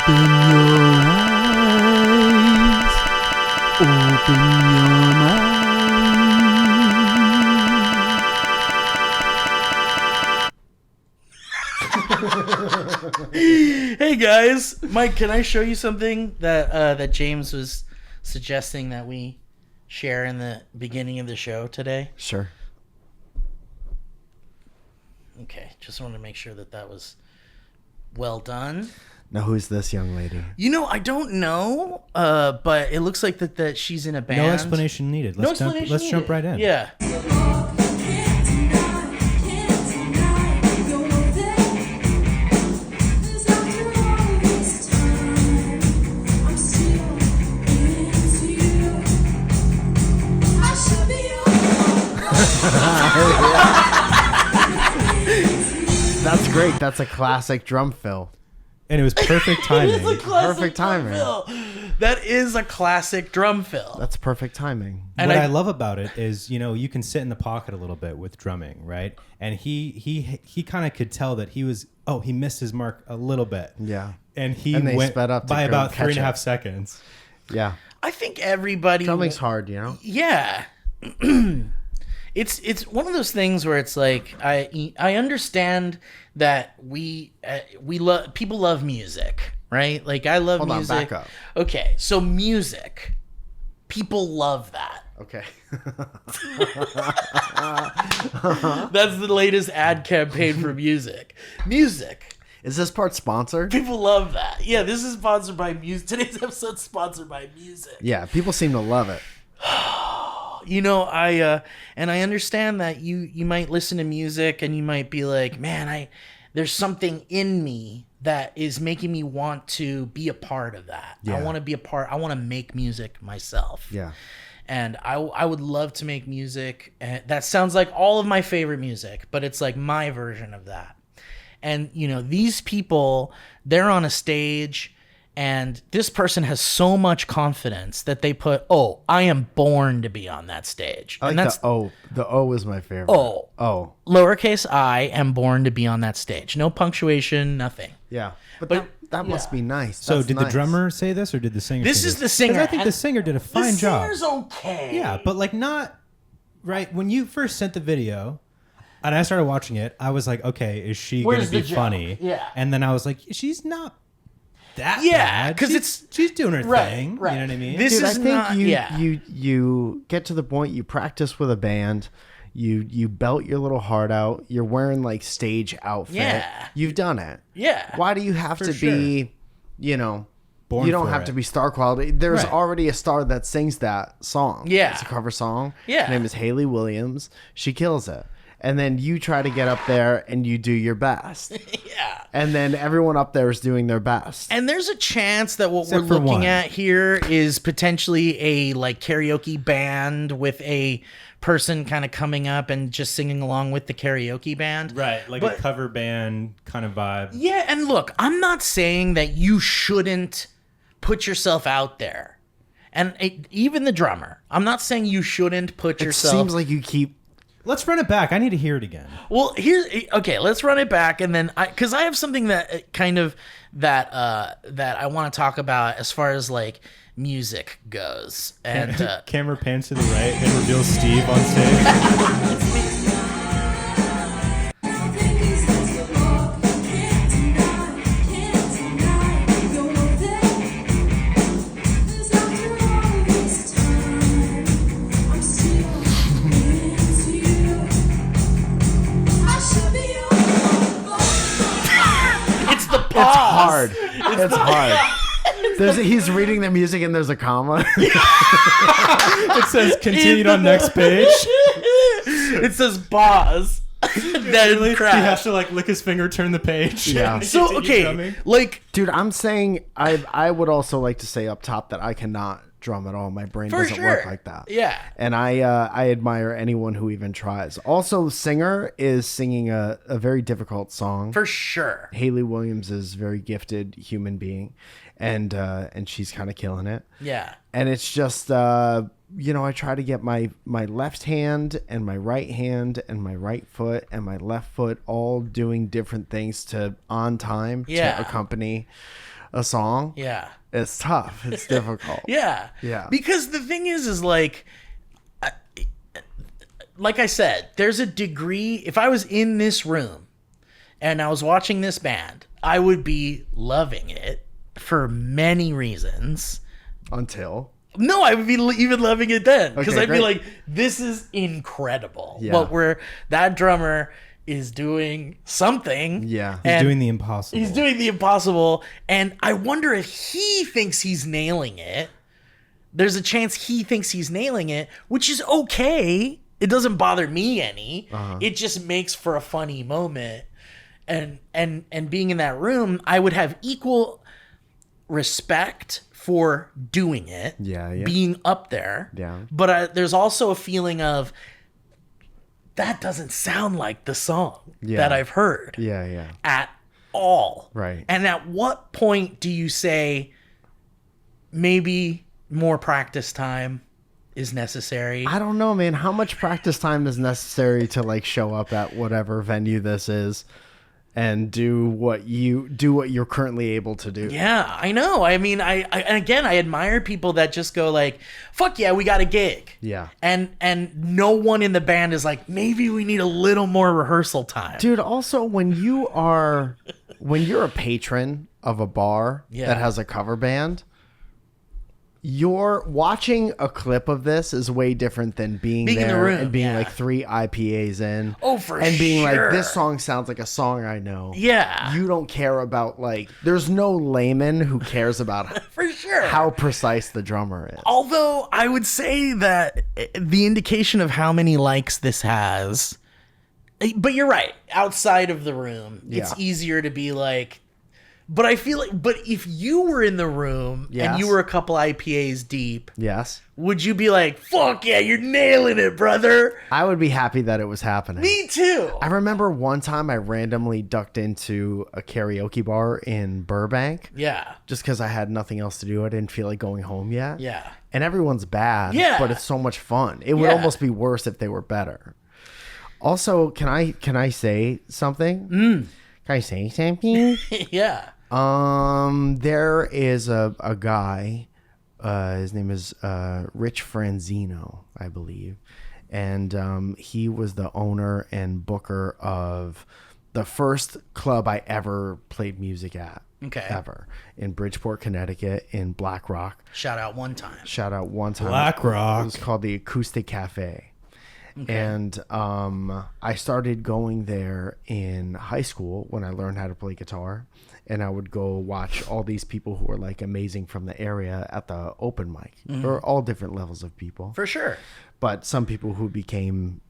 Open your eyes. Open your mind. Hey guys, Mike, can I show you something that James was suggesting that we share in the beginning of the show today? Sure. Okay, just wanted to make sure that was well done. Now, who's this young lady? You know, I don't know, but it looks like that she's in a band. No explanation needed. Let's jump right in. Yeah. That's great. That's a classic drum fill. And it was perfect timing. It is a classic Perfect drum timing. fill. That is a classic drum fill. That's perfect timing. And what I love about it is, you can sit in the pocket a little bit with drumming, right? And he kind of could tell that he missed his mark a little bit. Yeah. And they went sped up to by go about catch 3.5 it. seconds. Yeah. I think everybody. Drumming's hard, you know? Yeah. It's one of those things where it's like I understand that people love music, right? Like I love music. Hold on, back up. Okay, so music, people love that. Okay. That's the latest ad campaign for music. Music. Is this part sponsored? People love that. Yeah, this is sponsored by music. Today's episode is sponsored by music. Yeah, people seem to love it. You know, I understand that you might listen to music and you might be like, man, there's something in me that is making me want to be a part of that. Yeah. I want to be a part. I want to make music myself. Yeah. And I would love to make music. That sounds like all of my favorite music, but it's like my version of that. And, these people, they're on a stage and this person has so much confidence that they put, I am born to be on that stage. I like and that's the O. The O is my favorite. Oh. Lowercase I am born to be on that stage. No punctuation, nothing. Yeah. But that must be nice. So That's did nice. the drummer say this or did the singer This say is this? the singer. 'Cause I think the singer did a fine job. The singer's okay. Yeah, but like not right when you first sent the video and I started watching it, I was like, okay, is she going to be funny? Yeah. And then I was like, she's not that Yeah, bad. 'cause she's doing her Right, thing. right. You know what I mean? This Dude, I is think not. you get to the point, you practice with a band, you belt your little heart out, you're wearing like stage outfit. Yeah. You've done it. Yeah. Why do you have to be, Born you don't for have it. to be star quality. There's Right. already a star that sings that song. Yeah. It's a cover song. Yeah. Her name is Haley Williams. She kills it. And then you try to get up there and you do your best. Yeah. And then everyone up there is doing their best. And there's a chance that what Except we're for looking one. at here is potentially a like karaoke band with a person kind of coming up and just singing along with the karaoke band. Right, like But- a cover band kind of vibe. Yeah, and look, I'm not saying that you shouldn't put yourself out there. And even the drummer, I'm not saying you shouldn't put It yourself. seems like you keep. Let's run it back. I need to hear it again. Well, okay, let's run it back, and then because I have something that kind of that I want to talk about as far as like music goes, and Camera pans to the right and reveals Steve on stage. it's the pause. It's hard. It's hard. He's reading the music and there's a comma. It says continued on next page. It says pause. Then He crash. has to like lick his finger, turn the page. Yeah. and So continue okay, drumming. like Dude, I'm saying I would also like to say up top that I cannot drum at all. My brain for doesn't sure, work like that. Yeah. And I admire anyone who even tries. Also, singer is singing a very difficult song. For sure. Haley Williams is a very gifted human being, and she's kind of killing it. Yeah. And it's just I try to get my left hand and my right hand and my right foot and my left foot all doing different things to on time Yeah. to accompany a song, Yeah. it's tough. It's difficult. Yeah. Yeah. Because the thing is like I said, there's a degree. If I was in this room and I was watching this band, I would be loving it for many reasons. Until No, I would be even loving it then because Okay, I'd be great. like, "This is incredible." Yeah. That drummer is doing something. Yeah. He's and doing the impossible. He's doing the impossible, and I wonder if he thinks he's nailing it. There's a chance he thinks he's nailing it, which is okay. It doesn't bother me any. It just makes for a funny moment. And being in that room, I would have equal respect for doing it. Yeah. Being up there. Yeah. But there's also a feeling of that doesn't sound like the song that I've heard Yeah. at all. Right. And at what point do you say maybe more practice time is necessary? I don't know, man. How much practice time is necessary to like show up at whatever venue this is and do what you're currently able to do? Yeah, I know. I mean, I admire people that just go like, "Fuck yeah, we got a gig." Yeah. And no one in the band is like, "Maybe we need a little more rehearsal time." Dude, also when you're a patron of a bar that has a cover band, you're watching a clip of this is way different than being in the there room, and being yeah. like 3 IPAs in. Oh, for and being sure. like, this song sounds like a song I know. Yeah. You don't care about like, there's no layman who cares about For sure. how precise the drummer is. Although I would say that the indication of how many likes this has, but you're right. Outside of the room, it's Yeah. easier to be like, but I feel like, but if you were in the room and Yes. you were a couple IPAs deep, Yes. would you be like, "Fuck yeah, you're nailing it, brother"? I would be happy that it was happening. Me too. I remember one time I randomly ducked into a karaoke bar in Burbank. Yeah. Just because I had nothing else to do. I didn't feel like going home yet. Yeah. And everyone's bad, Yeah. but it's so much fun. It would Yeah. almost be worse if they were better. Also, can I say something? Can I say something? Yeah. There is a guy. His name is Rich Franzino, I believe, and he was the owner and booker of the first club I ever played music at. Okay. Ever in Bridgeport, Connecticut, in Black Rock. Shout out one time. Shout out one time. Black Rock. It was called the Acoustic Cafe. And I started going there in high school when I learned how to play guitar. And I would go watch all these people who were like amazing from the area at the open mic. There were all different levels of people. For sure. But some people who became,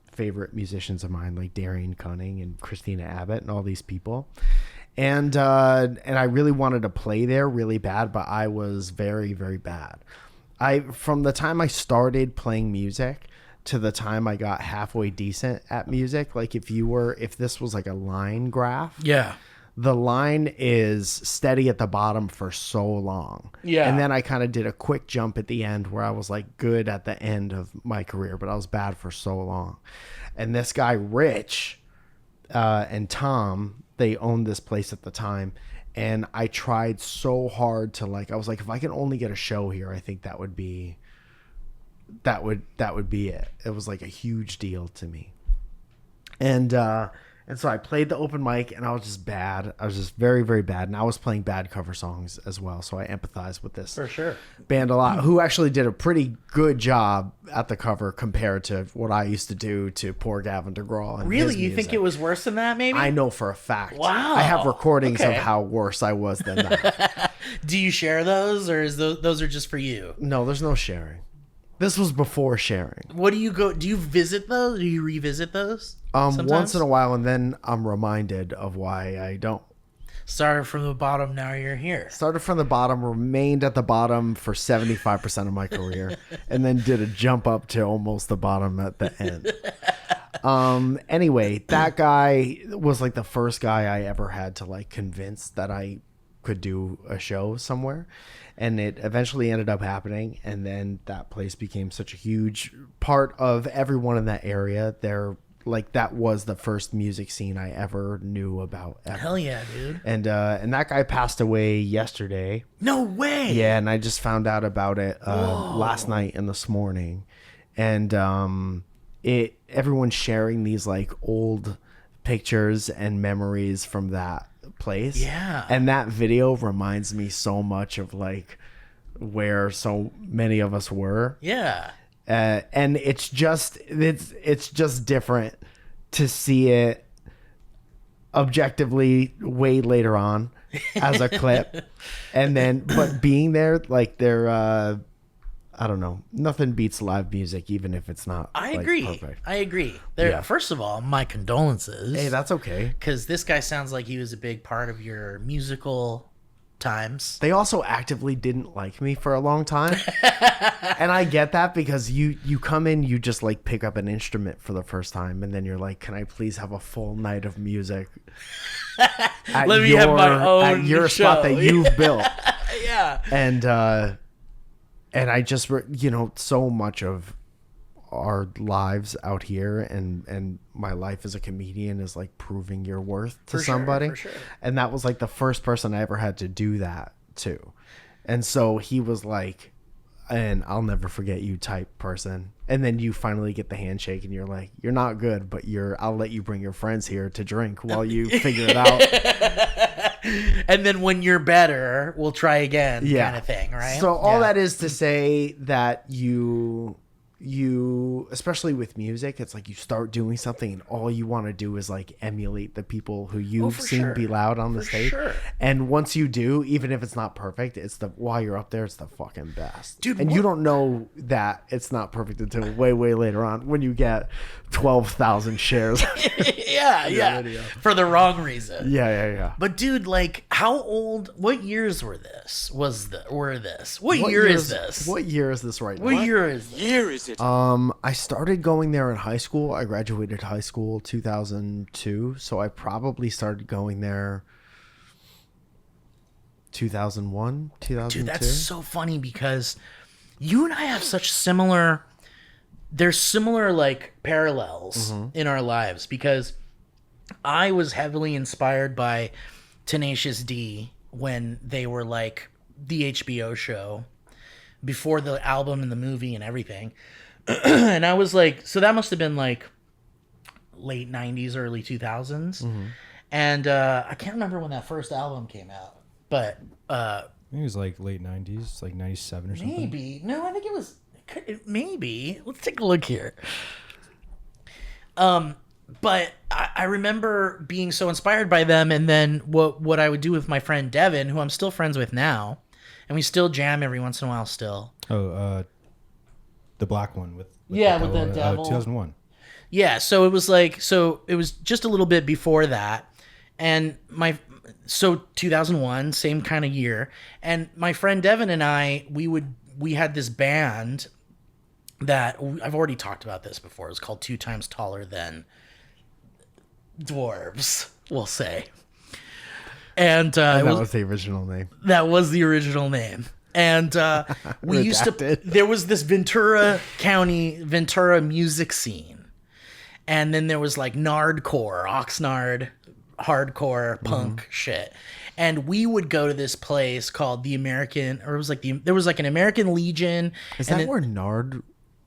favorite musicians of mine, like Darian Cunning and Christina Abbott and all these people. And I really wanted to play there really bad, but I was very, very bad. From the time I started playing music to the time I got halfway decent at music, like if this was like a line graph, Yeah. the line is steady at the bottom for so long. Yeah. And then I kind of did a quick jump at the end where I was like good at the end of my career, but I was bad for so long. And this guy, Rich, and Tom, they owned this place at the time. And I tried so hard to I was like, if I can only get a show here, I think that would be it. It was like a huge deal to me. And so I played the open mic and I was just bad. I was just very, very bad. And I was playing bad cover songs as well. So I empathize with this For sure. band a lot, who actually did a pretty good job at the cover compared to what I used to do to poor Gavin DeGraw. And Really? his You think music. it was worse than that, maybe? I know for a fact. Wow. I have recordings Okay. of how worse I was than that. Do you share those, or is those are just for you? No, there's no sharing. This was before sharing. What do you go? Do you visit those? Do you revisit those? Once in a while, and then I'm reminded of why I don't. Started from the bottom, now you're here. Started from the bottom, remained at the bottom for 75% of my career, and then did a jump up to almost the bottom at the end. Anyway, that guy was like the first guy I ever had to convince that I could do a show somewhere. And it eventually ended up happening. And then that place became such a huge part of everyone in that area. They're like that was the first music scene I ever knew about ever. Hell yeah, dude. And that guy passed away yesterday. No way. Yeah, and I just found out about it last night and this morning. And everyone's sharing these like old pictures and memories from that place. Yeah. And that video reminds me so much of like where so many of us were. Yeah. And it's just different to see it objectively way later on as a clip, and then but being there, like they're I don't know, nothing beats live music, even if it's not. I like, agree. perfect. I agree. There. Yeah. First of all, my condolences. Hey, that's okay. Because this guy sounds like he was a big part of your musical times. They also actively didn't like me for a long time. And I get that, because you come in, you just like pick up an instrument for the first time, and then you're like, can I please have a full night of music at Let me have my own at your show. spot that you've built. Yeah. And I just, so much of our lives out here and my life as a comedian is like proving your worth to somebody. For sure. And that was like the first person I ever had to do that to. And so he was like, and I'll never forget you type person. And then you finally get the handshake and you're like, you're not good, but I'll let you bring your friends here to drink while you figure it out. And then when you're better, we'll try again, kind of thing, right? So all that is to say that you, especially with music, it's like you start doing something and all you want to do is like emulate the people who you've seen be loud on the stage. Sure. And once you do, even if it's not perfect, while you're up there, it's the fucking best. Dude, and you don't know that it's not perfect until way, way later on when you get 12,000 shares. yeah. For the wrong reason. Yeah. But dude, like, how old? What years were this? What year is this? What year is this right now? What year is this? I started going there in high school. I graduated high school 2002, so I probably started going there 2001, 2002. Dude, that's so funny because you and I have such similar like parallels in our lives, because I was heavily inspired by Tenacious D when they were like the HBO show before the album and the movie and everything. And I was like, so that must have been like late 90s, early 2000s. And I can't remember when that first album came out, but I think it was like late 90s, like 97 or something. maybe. No, I think it was maybe. Let's take a look here. But I remember being so inspired by them, and then what I would do with my friend Devin, who I'm still friends with now, and we still jam every once in a while still. Oh, the black one with the devil. 2001. Yeah, so it was just a little bit before that, and 2001, same kind of year, and my friend Devin and I, we had this band that I've already talked about this before. It was called 2 Times Taller Than Dwarves, we'll say. And that was the original name. That was the original name. And we used to, there was this Ventura music scene. And then there was like Nardcore, Oxnard, hardcore punk shit. And we would go to this place called the American, or it was like there was like an American Legion. Is that where Nardwar?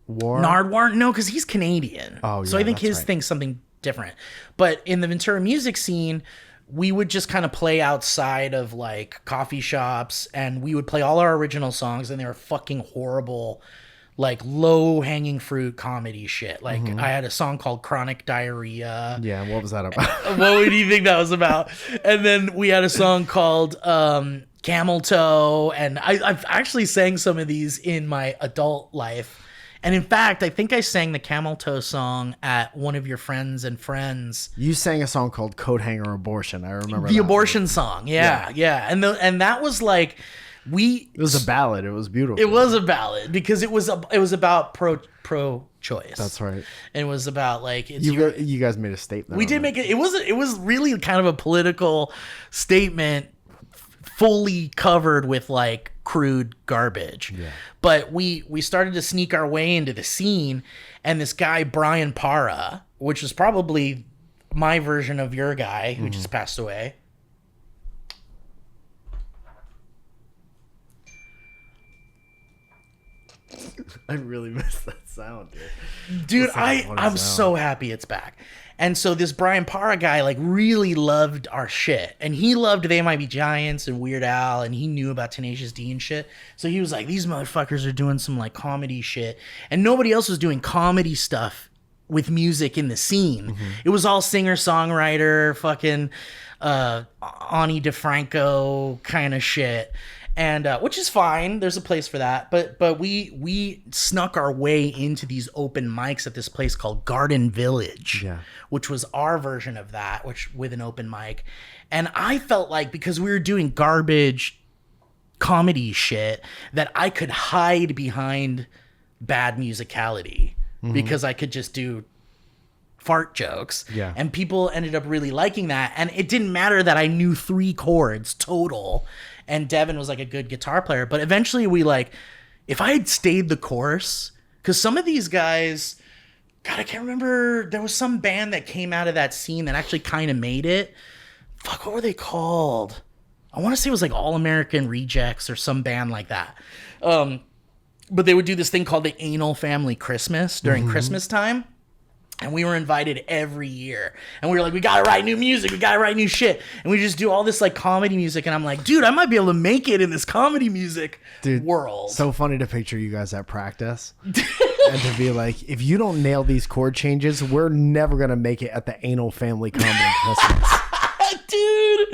Nardwar? No, because he's Canadian. Oh, yeah. So I think his thing's something different. But in the Ventura music scene, we would just kind of play outside of like coffee shops, and we would play all our original songs, and they were fucking horrible, like low hanging fruit comedy shit. Like I had a song called Chronic Diarrhea. Yeah, what was that about? What do you think that was about? And then we had a song called Camel Toe, and I've actually sang some of these in my adult life. And in fact, I think I sang the Camel Toe song at one of your friends and friends. You sang a song called Coat Hanger Abortion. I remember the that abortion one. song. Yeah. And that was like, it was a ballad. It was beautiful. It was a ballad because it was about pro-choice. That's right. And it was about like you guys made a statement. We did make it. It was really kind of a political statement, fully covered with like crude garbage. Yeah. But we started to sneak our way into the scene, and this guy Brian Para, which is probably my version of your guy who just passed away. I really miss that sound, dude. Dude, I'm so happy it's back. And so this Brian Para guy like really loved our shit. And he loved They Might Be Giants and Weird Al, and he knew about Tenacious D and shit. So he was like, these motherfuckers are doing some like comedy shit. And nobody else was doing comedy stuff with music in the scene. It was all singer-songwriter, fucking Ani DeFranco kind of shit. And which is fine. There's a place for that. But we snuck our way into these open mics at this place called Garden Village, which was our version of that, which with an open mic. And I felt like because we were doing garbage comedy shit that I could hide behind bad musicality because I could just do fart jokes. Yeah. And people ended up really liking that. And it didn't matter that I knew 3 chords total. And Devin was like a good guitar player. But eventually we like, if I had stayed the course, because some of these guys, God, I can't remember. There was some band that came out of that scene that actually kind of made it. Fuck, what were they called? I want to say it was like All American Rejects or some band like that. But they would do this thing called the Anal Family Christmas during Christmas time. And we were invited every year. And we were like, we gotta write new music. We gotta write new shit. And we just do all this like comedy music. And I'm like, dude, I might be able to make it in this comedy music world. So funny to picture you guys at practice. And to be like, if you don't nail these chord changes, we're never gonna make it at the Anal Family Comedy Christmas. Dude,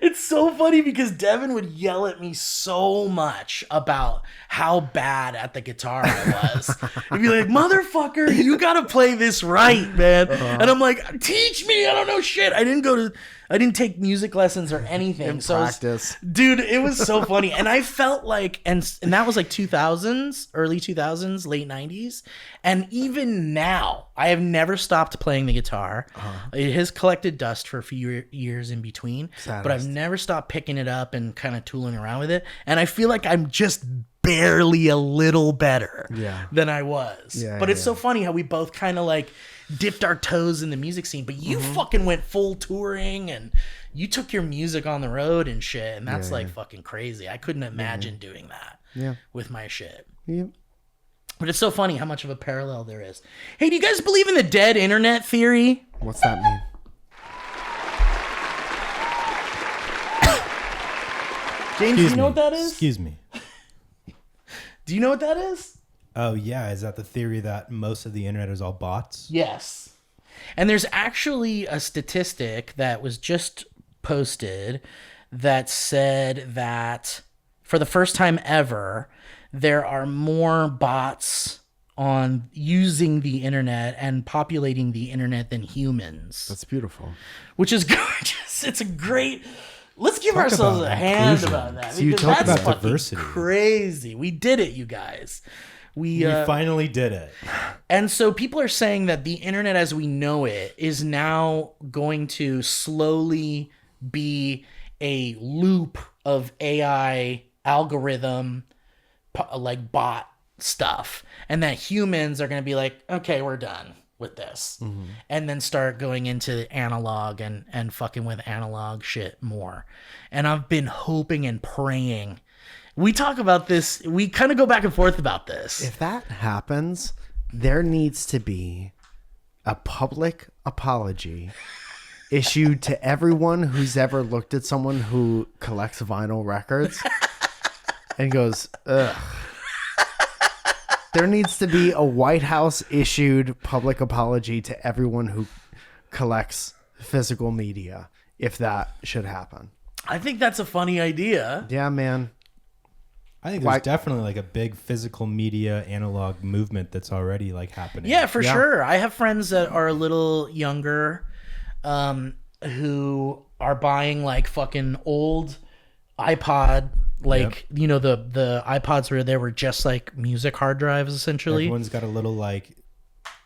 it's so funny because Devin would yell at me so much about how bad at the guitar I was. He'd be like, motherfucker, you gotta play this right, man. And I'm like, teach me, I don't know shit. I didn't take music lessons or anything. In practice. Dude, it was so funny. And I felt like, and that was like 2000s, early 2000s, late 90s. And even now, I have never stopped playing the guitar. It has collected dust for a few years in between, but I've never stopped picking it up and kind of tooling around with it. And I feel like I'm just barely a little better than I was. But it's so funny how we both kind of like dipped our toes in the music scene, but you fucking went full touring and you took your music on the road and shit, and that's fucking crazy. I couldn't imagine doing that with my shit. But it's so funny how much of a parallel there is. Hey, do you guys believe in the dead internet theory? What's that mean? James, do you know what that is? Excuse me. Do you know what that is? Oh, yeah. Is that the theory that most of the internet is all bots? Yes. And there's actually a statistic that was just posted that said that for the first time ever, there are more bots on using the internet and populating the internet than humans. That's beautiful. Which is gorgeous. It's a great... Let's give ourselves a hand about that. So you talk about diversity. Crazy. We did it, you guys. We finally did it. And so people are saying that the internet as we know it is now going to slowly be a loop of AI algorithm, like bot stuff. And that humans are going to be like, okay, we're done with this. And then start going into analog and fucking with analog shit more. And I've been hoping and praying. We talk about this. We kind of go back and forth about this. If that happens, there needs to be a public apology issued to everyone who's ever looked at someone who collects vinyl records and goes, ugh. There needs to be a White House issued public apology to everyone who collects physical media if that should happen. I think that's a funny idea. Yeah, man. I think there's definitely like a big physical media analog movement that's already like happening. Yeah, for sure. I have friends that are a little younger who are buying like fucking old iPod, like, you know, the iPods where they were just like music hard drives essentially. Everyone's got a little like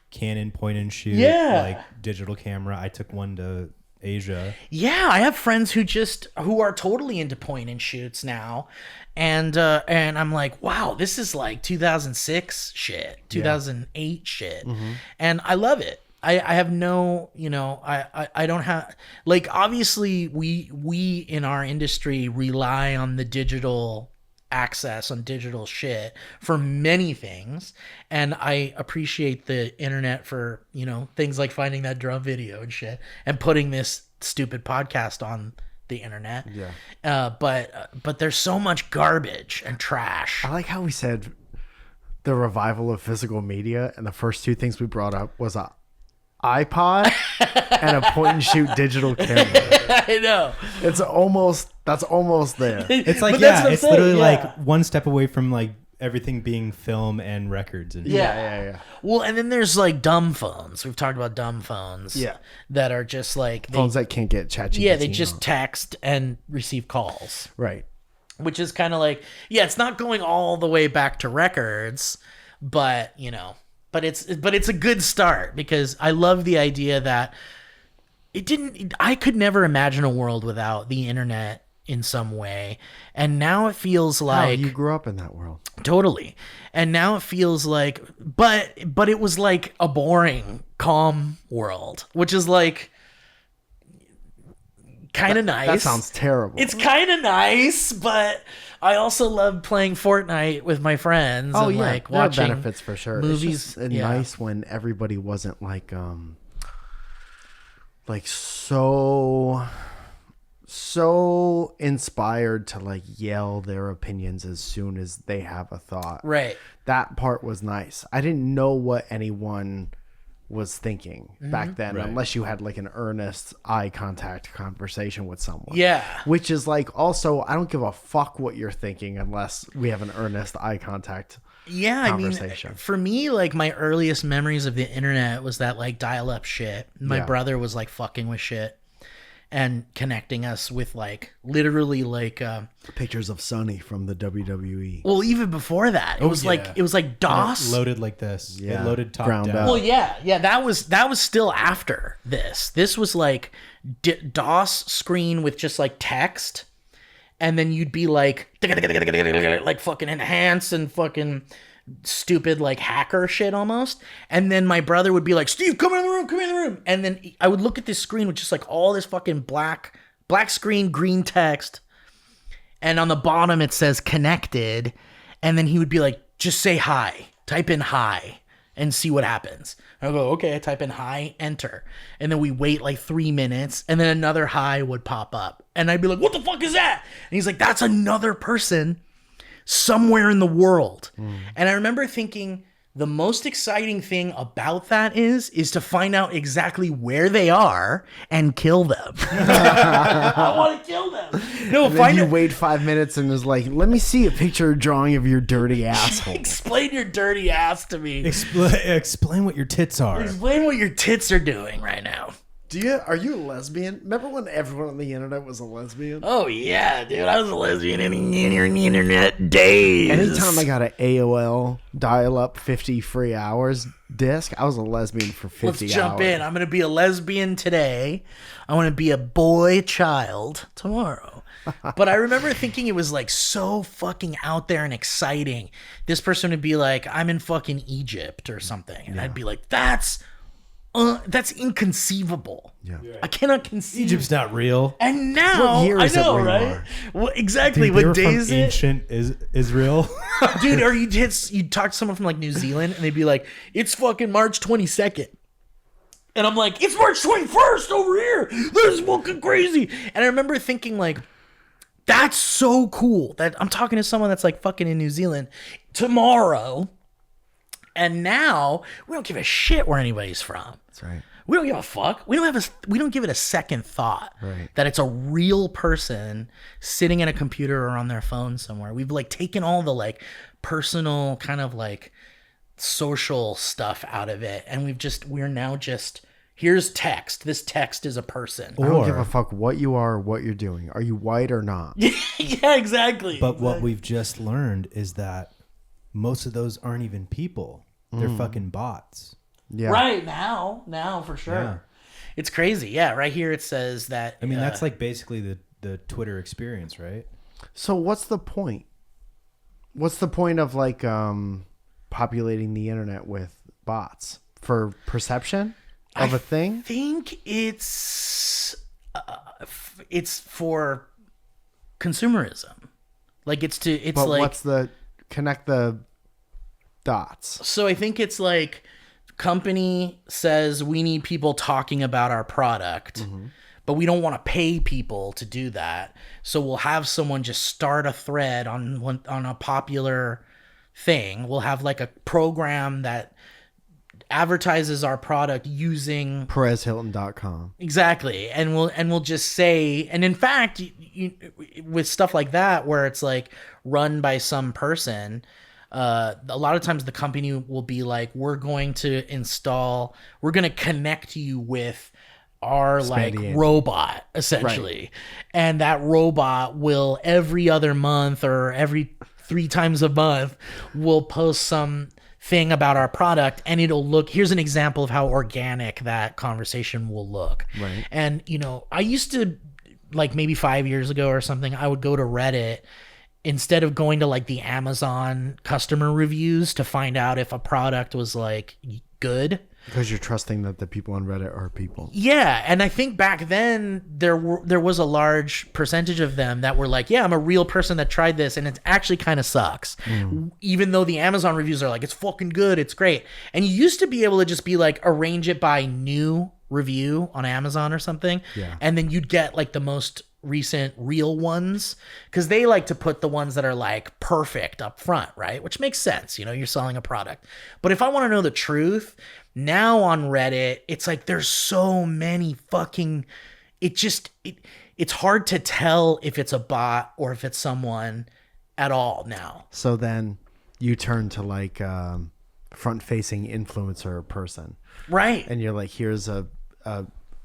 Canon point and shoot, like digital camera. I took one to Asia. Yeah, I have friends who are totally into point and shoots now, and I'm like, wow, this is like 2006 shit, 2008 shit, and I love it. I have no, I don't have, like, obviously we in our industry rely on the digital access on digital shit for many things, and I appreciate the internet for things like finding that drum video and shit and putting this stupid podcast on the internet. But there's so much garbage and trash. I like how we said the revival of physical media, and the first two things we brought up was a iPod and a point and shoot digital camera. I know. That's almost there. It's like, that's what I'm it's saying, literally yeah. like one step away from like everything being film and records. And Yeah. Well, and then there's like dumb phones. We've talked about dumb phones. Yeah. That are just like Phones that can't get ChatGPT. Yeah, they just text and receive calls. right. Which is kind of like, it's not going all the way back to records, but but it's a good start, because I love the idea that I could never imagine a world without the internet in some way. And now it feels like you grew up in that world. totally. And now it feels like, but it was like a boring, calm world, which is like kind of nice. That sounds terrible. It's kind of nice, but I also love playing Fortnite with my friends. Oh and yeah, like there are watching benefits for sure. movies. It's just nice when everybody wasn't like so inspired to like yell their opinions as soon as they have a thought. Right. That part was nice. I didn't know what anyone was thinking back then, Right. unless you had like an earnest eye contact conversation with someone. Yeah. Which is like, also, I don't give a fuck what you're thinking unless we have an earnest eye contact. Yeah, I mean, Conversation. for me, like my earliest memories of the internet was that like dial-up shit. My Yeah. brother was like fucking with shit and connecting us with like literally like Pictures of Sonny from the WWE. well, even before that, it was like DOS. loaded like this. Yeah. It loaded top Ground down. up. Well, yeah, that was still after this. This was like DOS screen with just like text, and then you'd be like fucking enhance and fucking stupid like hacker shit almost. And then my brother would be like, Steve, come in the room. And then I would look at this screen with just like all this fucking black screen, green text. And on the bottom it says connected. And then he would be like, just say hi, type in hi and see what happens. I go, okay, I type in hi, enter. And then we wait like 3 minutes and then another hi would pop up. And I'd be like, what the fuck is that? And he's like, that's another person somewhere in the world. And I remember thinking the most exciting thing about that is to find out exactly where they are and kill them. I want to kill them. No, And then find you out. wait 5 minutes and is like, let me see a picture or drawing of your dirty asshole. Explain your dirty ass to me. Explain what your tits are. Explain what your tits are doing right now. Are you a lesbian? Remember when everyone on the internet was a lesbian? Oh yeah, dude, I was a lesbian in the internet days. Anytime I got an AOL dial-up 50 free hours disc, I was a lesbian for 50 hours. Let's jump in. I'm gonna be a lesbian today. I want to be a boy child tomorrow. But I remember thinking it was like so fucking out there and exciting. This person would be like, I'm in fucking Egypt or something. And I'd be like, that's inconceivable. Yeah. I cannot conceive. Egypt's not real. And now, What year I is it know, where you right? are? Well, exactly. Dude, they were What day from is it? ancient Israel. Dude, or you'd talk to someone from like New Zealand and they'd be like, it's fucking March 22nd. And I'm like, it's March 21st over here. This is fucking crazy. And I remember thinking like, that's so cool that I'm talking to someone that's like fucking in New Zealand tomorrow. And now we don't give a shit where anybody's from. That's right. We don't give a fuck. We don't give it a second thought Right. that it's a real person sitting at a computer or on their phone somewhere. We've like taken all the like personal kind of like social stuff out of it, and we're now just here's text. This text is a person. I don't give Or- a fuck what you are or what you're doing. Are you white or not? Yeah, exactly. But what we've just learned is that most of those aren't even people. They're fucking bots. Yeah. Right now for sure. It's crazy. Yeah, right here it says that. I mean, that's like basically the Twitter experience, right? So what's the point? What's the point of like populating the internet with bots for perception of a thing? I think it's for consumerism. Like it's But like what's the connect the dots? so I think it's like company says we need people talking about our product, but we don't want to pay people to do that. So we'll have someone just start a thread on a popular thing. We'll have like a program that advertises our product using PerezHilton.com. exactly, and we'll just say, and in fact, with stuff like that where it's like run by some person, a lot of times the company will be like, we're going to connect you with our like robot essentially, right. And that robot will every other month or every 3 times a month will post some thing about our product, and it'll look, here's an example of how organic that conversation will look. Right. And I used to, like maybe 5 years ago or something, I would go to Reddit instead of going to like the Amazon customer reviews to find out if a product was like good. Because you're trusting that the people on Reddit are people. Yeah, and I think back then there was a large percentage of them that were like, yeah, I'm a real person that tried this, and it actually kind of sucks. Even though the Amazon reviews are like, it's fucking good, it's great. And you used to be able to just be like, arrange it by new review on Amazon or something. Yeah. And then you'd get like the most recent real ones, because they like to put the ones that are like perfect up front, right? Which makes sense. You're selling a product. But if I want to know the truth, now on Reddit, it's like there's so many fucking, it's hard to tell if it's a bot or if it's someone at all now. So then you turn to like front-facing influencer person. Right. And you're like, here's a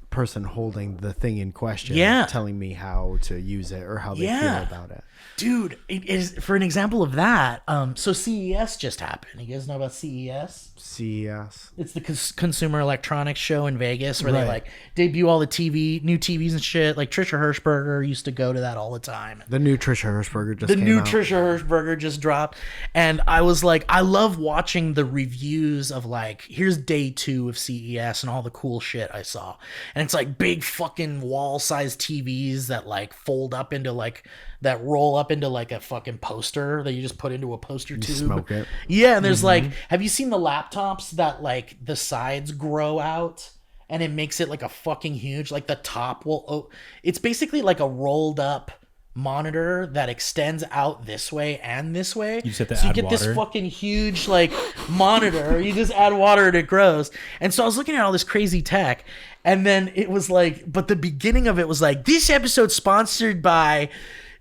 person holding the thing in question, telling me how to use it or how they feel about it. Dude, it is, for an example of that, so CES just happened. You guys know about CES? CES. It's the Consumer Electronics Show in Vegas where they like debut all the new TVs and shit. Like Trisha Hirschberger used to go to that all the time. The new Trisha Hirschberger just came out. Trisha Hirschberger just dropped. And I was like, I love watching the reviews of like, here's day 2 of CES and all the cool shit I saw. And it's like big fucking wall-sized TVs that like fold up into like, that roll up into like a fucking poster that you just put into a poster tube. Smoke it. Yeah, and there's like, have you seen the laptops that like the sides grow out and it makes it like a fucking huge, like the top will, it's basically like a rolled up monitor that extends out this way and this way. You just have to so add you get water. this fucking huge like monitor. You just add water and it grows. And so I was looking at all this crazy tech, and then it was like, but the beginning of it was like, this episode sponsored by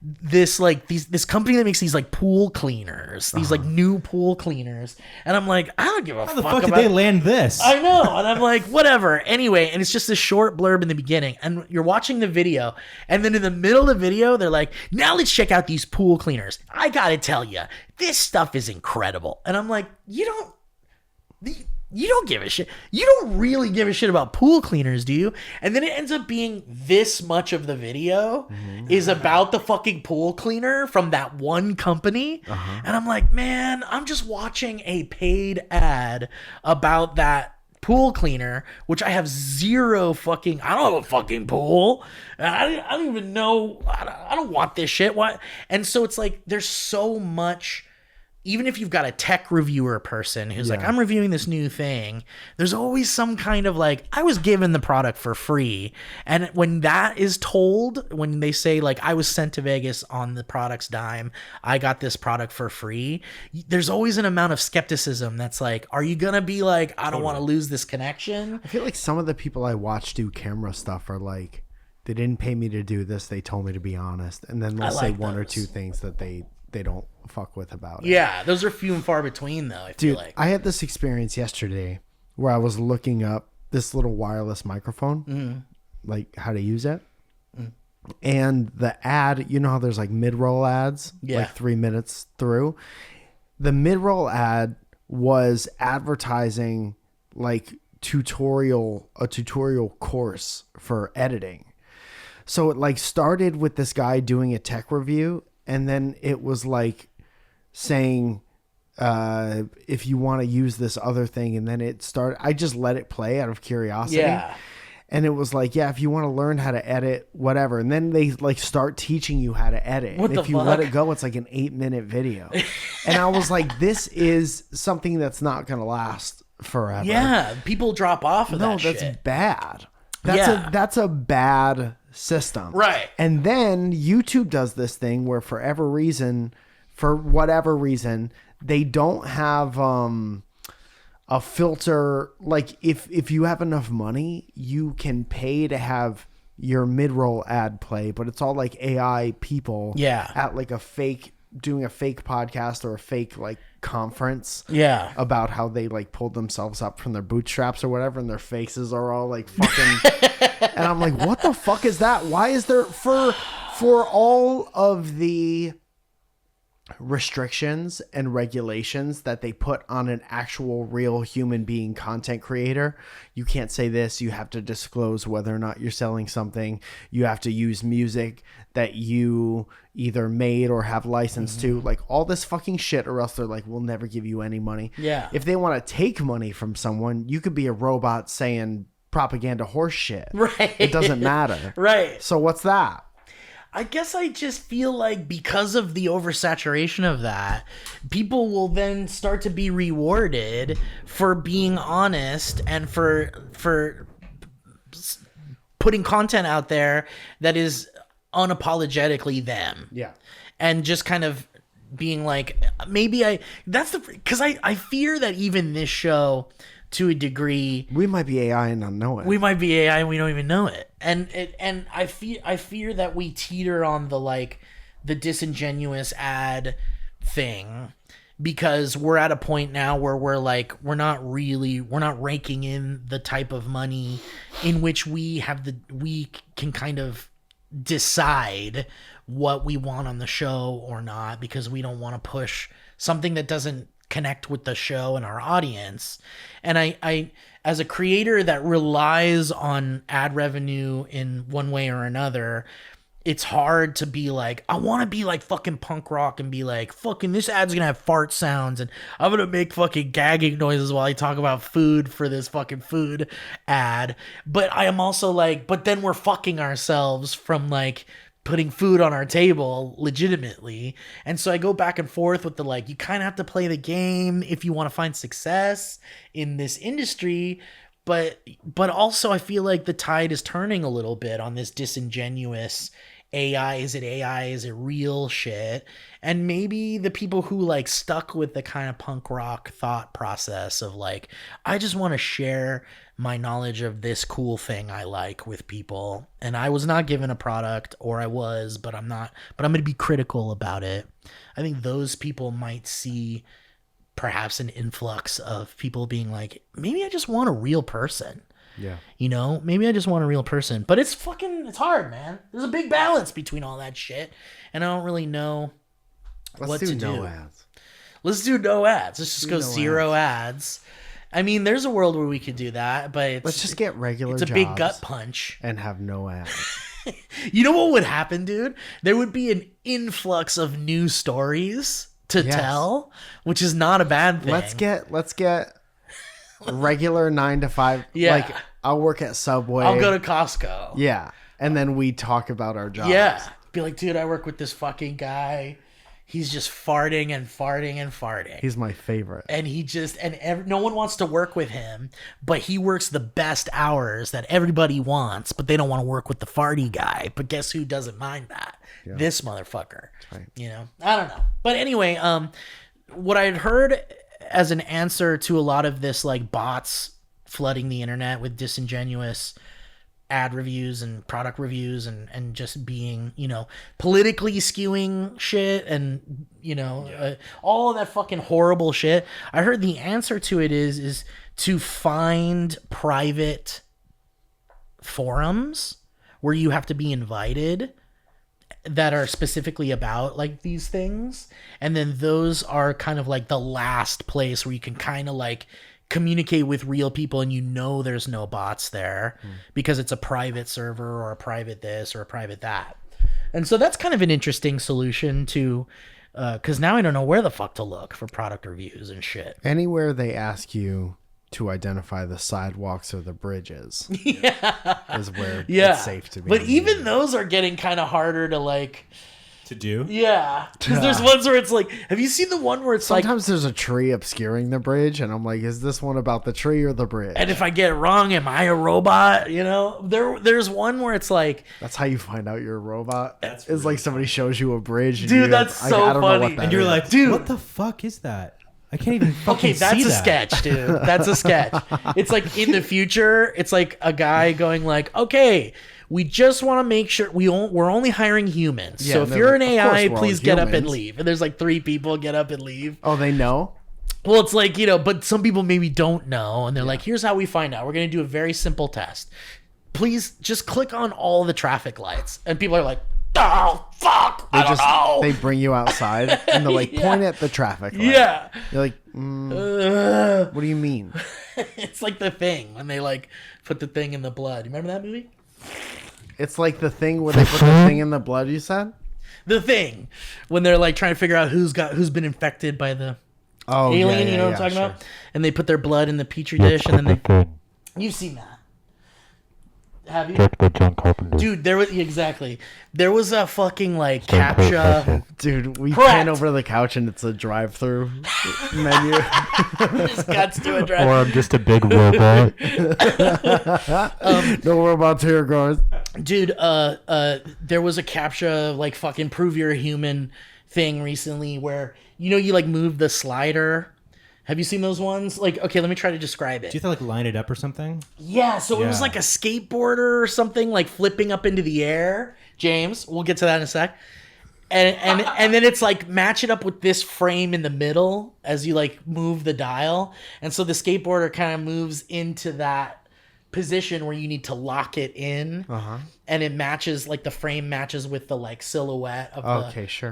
this like this company that makes these like pool cleaners, these like new pool cleaners, and I'm like, I don't give a fuck. How the fuck did about they land this? I know, and I'm like, whatever. Anyway, and it's just a short blurb in the beginning, and you're watching the video, and then in the middle of the video, they're like, now let's check out these pool cleaners. I gotta tell you, this stuff is incredible. And I'm like, you don't give a shit. You don't really give a shit about pool cleaners, do you? And then it ends up being this much of the video is about the fucking pool cleaner from that one company. And I'm like, man, I'm just watching a paid ad about that pool cleaner, which I have zero fucking, I don't have a fucking pool. I don't even know. I don't want this shit. What? And so it's like, there's so much. Even if you've got a tech reviewer person who's like, I'm reviewing this new thing, there's always some kind of like, I was given the product for free. And when that is told, when they say like, I was sent to Vegas on the product's dime, I got this product for free, there's always an amount of skepticism that's like, are you going to be like, I don't want to lose this connection? I feel like some of the people I watch do camera stuff are like, they didn't pay me to do this, they told me to be honest. And then they'll say one or two things that they don't fuck with about it. Yeah, those are few and far between though, I feel like. I had this experience yesterday where I was looking up this little wireless microphone, like how to use it. And the ad, you know how there's like mid-roll ads, like 3 minutes through? The mid-roll ad was advertising like a tutorial course for editing. So it like started with this guy doing a tech review, and then it was like saying, if you want to use this other thing, and then it started, I just let it play out of curiosity. Yeah. And it was like, yeah, if you want to learn how to edit, whatever. And then they like start teaching you how to edit. What And the if you fuck? let it go, it's like an 8-minute video. And I was like, this is something that's not going to last forever. Yeah, people drop off of that that's shit. bad. Yeah. That's a bad system. Right. And then YouTube does this thing where for whatever reason, they don't have a filter. Like if you have enough money, you can pay to have your mid-roll ad play, but it's all like AI people at like doing a fake podcast or a fake like conference about how they like pulled themselves up from their bootstraps or whatever, and their faces are all like fucking and I'm like, what the fuck is that? Why is there for all of the restrictions and regulations that they put on an actual real human being content creator? You can't say this, you have to disclose whether or not you're selling something, you have to use music that you either made or have license to, like all this fucking shit, or else they're like, we'll never give you any money. If they want to take money from someone, you could be a robot saying propaganda horse shit. It doesn't matter. So what's that? I guess I just feel like because of the oversaturation of that, people will then start to be rewarded for being honest and for putting content out there that is unapologetically them. And just kind of being like, because I fear that even this show, to a degree, we might be AI and not know it. We might be AI and we don't even know it. And I fear that we teeter on the disingenuous ad thing, because we're at a point now where we're not raking in the type of money in which we can kind of decide what we want on the show or not, because we don't want to push something that doesn't connect with the show and our audience. And I as a creator that relies on ad revenue in one way or another, it's hard to be like, I want to be like fucking punk rock and be like, fucking this ad's gonna have fart sounds and I'm gonna make fucking gagging noises while I talk about food for this fucking food ad. But I am also like, but then we're fucking ourselves from like putting food on our table legitimately. And so I go back and forth with you kind of have to play the game if you want to find success in this industry. But also I feel like the tide is turning a little bit on this disingenuous AI. Is it AI? Is it real shit? And maybe the people who stuck with the kind of punk rock thought process of I just want to share my knowledge of this cool thing I like with people. And I was not given a product, or I was, but I'm not, but I'm going to be critical about it. I think those people might see perhaps an influx of people being like, maybe I just want a real person. Maybe I just want a real person. But it's hard, man. There's a big balance between all that shit. And I don't really know what to do. Let's do no ads. Let's just go zero ads. I mean, there's a world where we could do that, but let's just get regular jobs. It's a big gut punch. And have no ads. You know what would happen, dude? There would be an influx of new stories to tell, which is not a bad thing. Let's get regular 9 to 5. Like I'll work at Subway. I'll go to Costco. Yeah. And then we talk about our jobs. Yeah. Be like, dude, I work with this fucking guy. He's just farting and farting and farting. He's my favorite. And no one wants to work with him, but he works the best hours that everybody wants, but they don't want to work with the farty guy. But guess who doesn't mind that? Yeah. This motherfucker. That's right. I don't know. But anyway, what I'd heard as an answer to a lot of this bots flooding the internet with disingenuous ad reviews and product reviews and just being, politically skewing shit and, all of that fucking horrible shit. I heard the answer to it is to find private forums where you have to be invited that are specifically about these things. And then those are kind of the last place where you can kind of communicate with real people and you know there's no bots there because it's a private server or a private this or a private that. And so that's kind of an interesting solution to, because now I don't know where the fuck to look for product reviews and shit. Anywhere they ask you to identify the sidewalks or the bridges is where it's safe to be. But even those are getting kind of harder to like... To do? Yeah. Because there's ones where it's like, have you seen the one where it's sometimes there's a tree obscuring the bridge and I'm like, is this one about the tree or the bridge? And if I get it wrong, am I a robot? You know, there's one where it's like, that's how you find out you're a robot. It's really like somebody shows you a bridge. And dude, that's so I don't funny. know what that and you're is. like, dude, what the fuck is that? I can't even fucking see that. Okay, that's a sketch, dude. That's a sketch. It's like in the future, it's like a guy going like, okay, we just want to make sure we're only hiring humans. Yeah, so if you're like, an AI, we're all please get up and humans. leave. And there's like 3 people get up and leave. Oh, they know? Well, it's like, you know, but some people maybe don't know. And they're like, here's how we find out. We're going to do a very simple test. Please just click on all the traffic lights. And people are like, oh, fuck, I don't know. They bring you outside and they're like, point at the traffic light. Yeah. You're like, what do you mean? It's like The Thing when they like put the thing in the blood. You remember that movie? It's like the thing where they put the thing in the blood, you said? The Thing. When they're like trying to figure out who's been infected by the alien, you know what I'm talking about? And they put their blood in the petri dish and then they... You've seen that. Have you? Dude, there was a fucking like captcha. Dude, we Correct. pan over to the couch and it's a drive-through menu. Just cuts to a drive. Or I'm just a big robot. No robots here, guys. Dude, there was a captcha like fucking prove you're a human thing recently where you know you like move the slider. Have you seen those ones? Like, okay, let me try to describe it. Do you have to like line it up or something? Yeah, so it was like a skateboarder or something, like flipping up into the air. James, we'll get to that in a sec. And then it's like match it up with this frame in the middle as you like move the dial. And so the skateboarder kind of moves into that position where you need to lock it in. And it matches, like the frame matches with the like silhouette of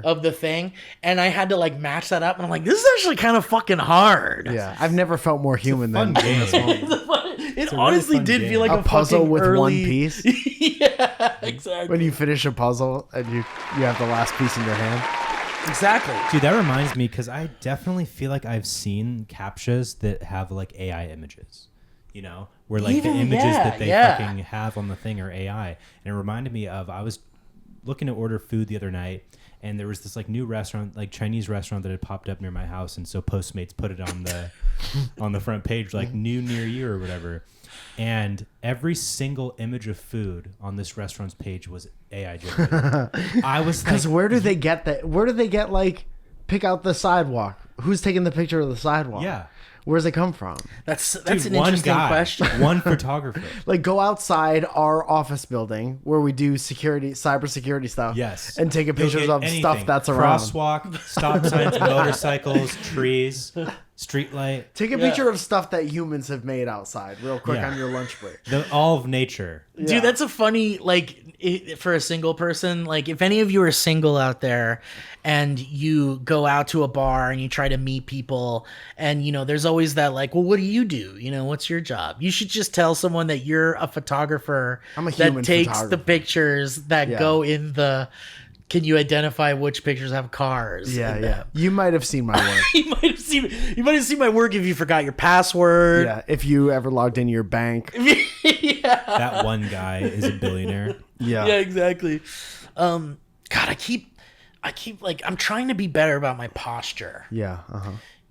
of the thing. And I had to like match that up and I'm like, this is actually kind of fucking hard. Yeah, I've never felt more human than in this moment. It honestly did feel like a puzzle fucking with early... one piece. Yeah, exactly. When you finish a puzzle and you have the last piece in your hand. Exactly. Dude, that reminds me because I definitely feel like I've seen captchas that have like AI images. You know, where like the images that they fucking have on the thing are AI. And it reminded me of, I was looking to order food the other night and there was this like new restaurant, like Chinese restaurant that had popped up near my house. And so Postmates put it on the, on the front page, like new near you or whatever. And every single image of food on this restaurant's page was AI generated. I was like, because where do they get that? Where do they get like, pick out the sidewalk? Who's taking the picture of the sidewalk? Yeah. Where does it come from? That's dude, an interesting question. One photographer. Like go outside our office building where we do cybersecurity stuff. Yes. And take a picture of anything. stuff that's around. Crosswalk, stop signs, motorcycles, trees, street light. Take a picture of stuff that humans have made outside real quick on your lunch break. All of nature. Dude, that's a funny, like, for a single person, like, if any of you are single out there and you go out to a bar and you try to meet people and, you know, there's always that, like, well, what do? You know, what's your job? You should just tell someone that you're a photographer that takes the pictures that go in the... Can you identify which pictures have cars? Yeah. You might have seen my work. You might have seen my work if you forgot your password. Yeah, if you ever logged into your bank. Yeah. That one guy is a billionaire. Yeah. Yeah, exactly. God, I keep like I'm trying to be better about my posture. Yeah.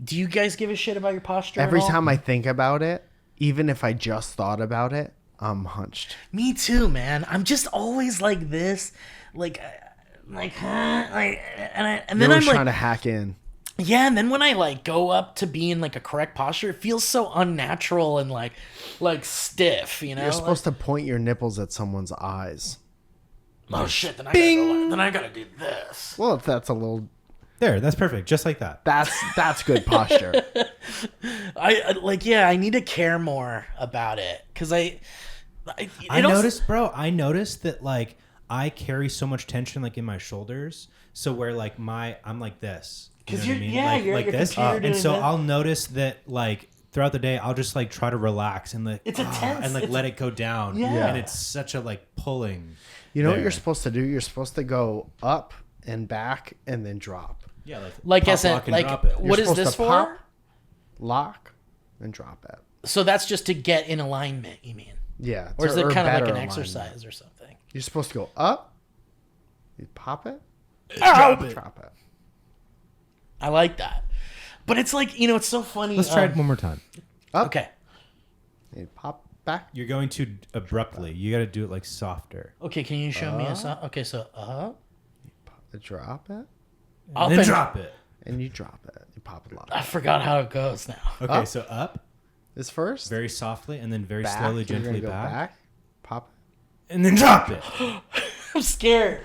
Do you guys give a shit about your posture? Every at all? time I think about it, even if I just thought about it, I'm hunched. Me too, man. I'm just always like this, and then I'm trying like to hack in. Yeah, and then when I like go up to be in like a correct posture, it feels so unnatural and like stiff, you know? You're supposed to point your nipples at someone's eyes. Oh shit, then I gotta do this. Well, if that's a little... There, that's perfect. Just like that. That's good posture. I need to care more about it because I noticed that like I carry so much tension like in my shoulders, so where like I'm like this. Because you know what I mean? you're like your this, computer doing and so this. I'll notice that like throughout the day, I'll just like try to relax and like it's intense and like let it go down. Yeah. And it's such a like pulling. You know what you're supposed to do? You're supposed to go up and back and then drop. Yeah, like pop, I said, lock, and like drop it. what is supposed this to for? pop, lock, and drop it. So that's just to get in alignment, you mean? Yeah. Or is it kind of like better an alignment. exercise or something? You're supposed to go up, you pop it, Drop it. drop it. I like that. But it's like, you know, it's so funny. Let's try it one more time. Up, Okay. you pop back. You're going too abruptly. You got to do it like softer. Okay, can you show me a song? Okay, so Drop it, up And then and drop it. and you drop it. You pop it a lot. I forgot how it goes now. Okay, Up. so up This first. very softly and then very back. slowly, You're gonna gently go back. pop And then drop it. I'm scared.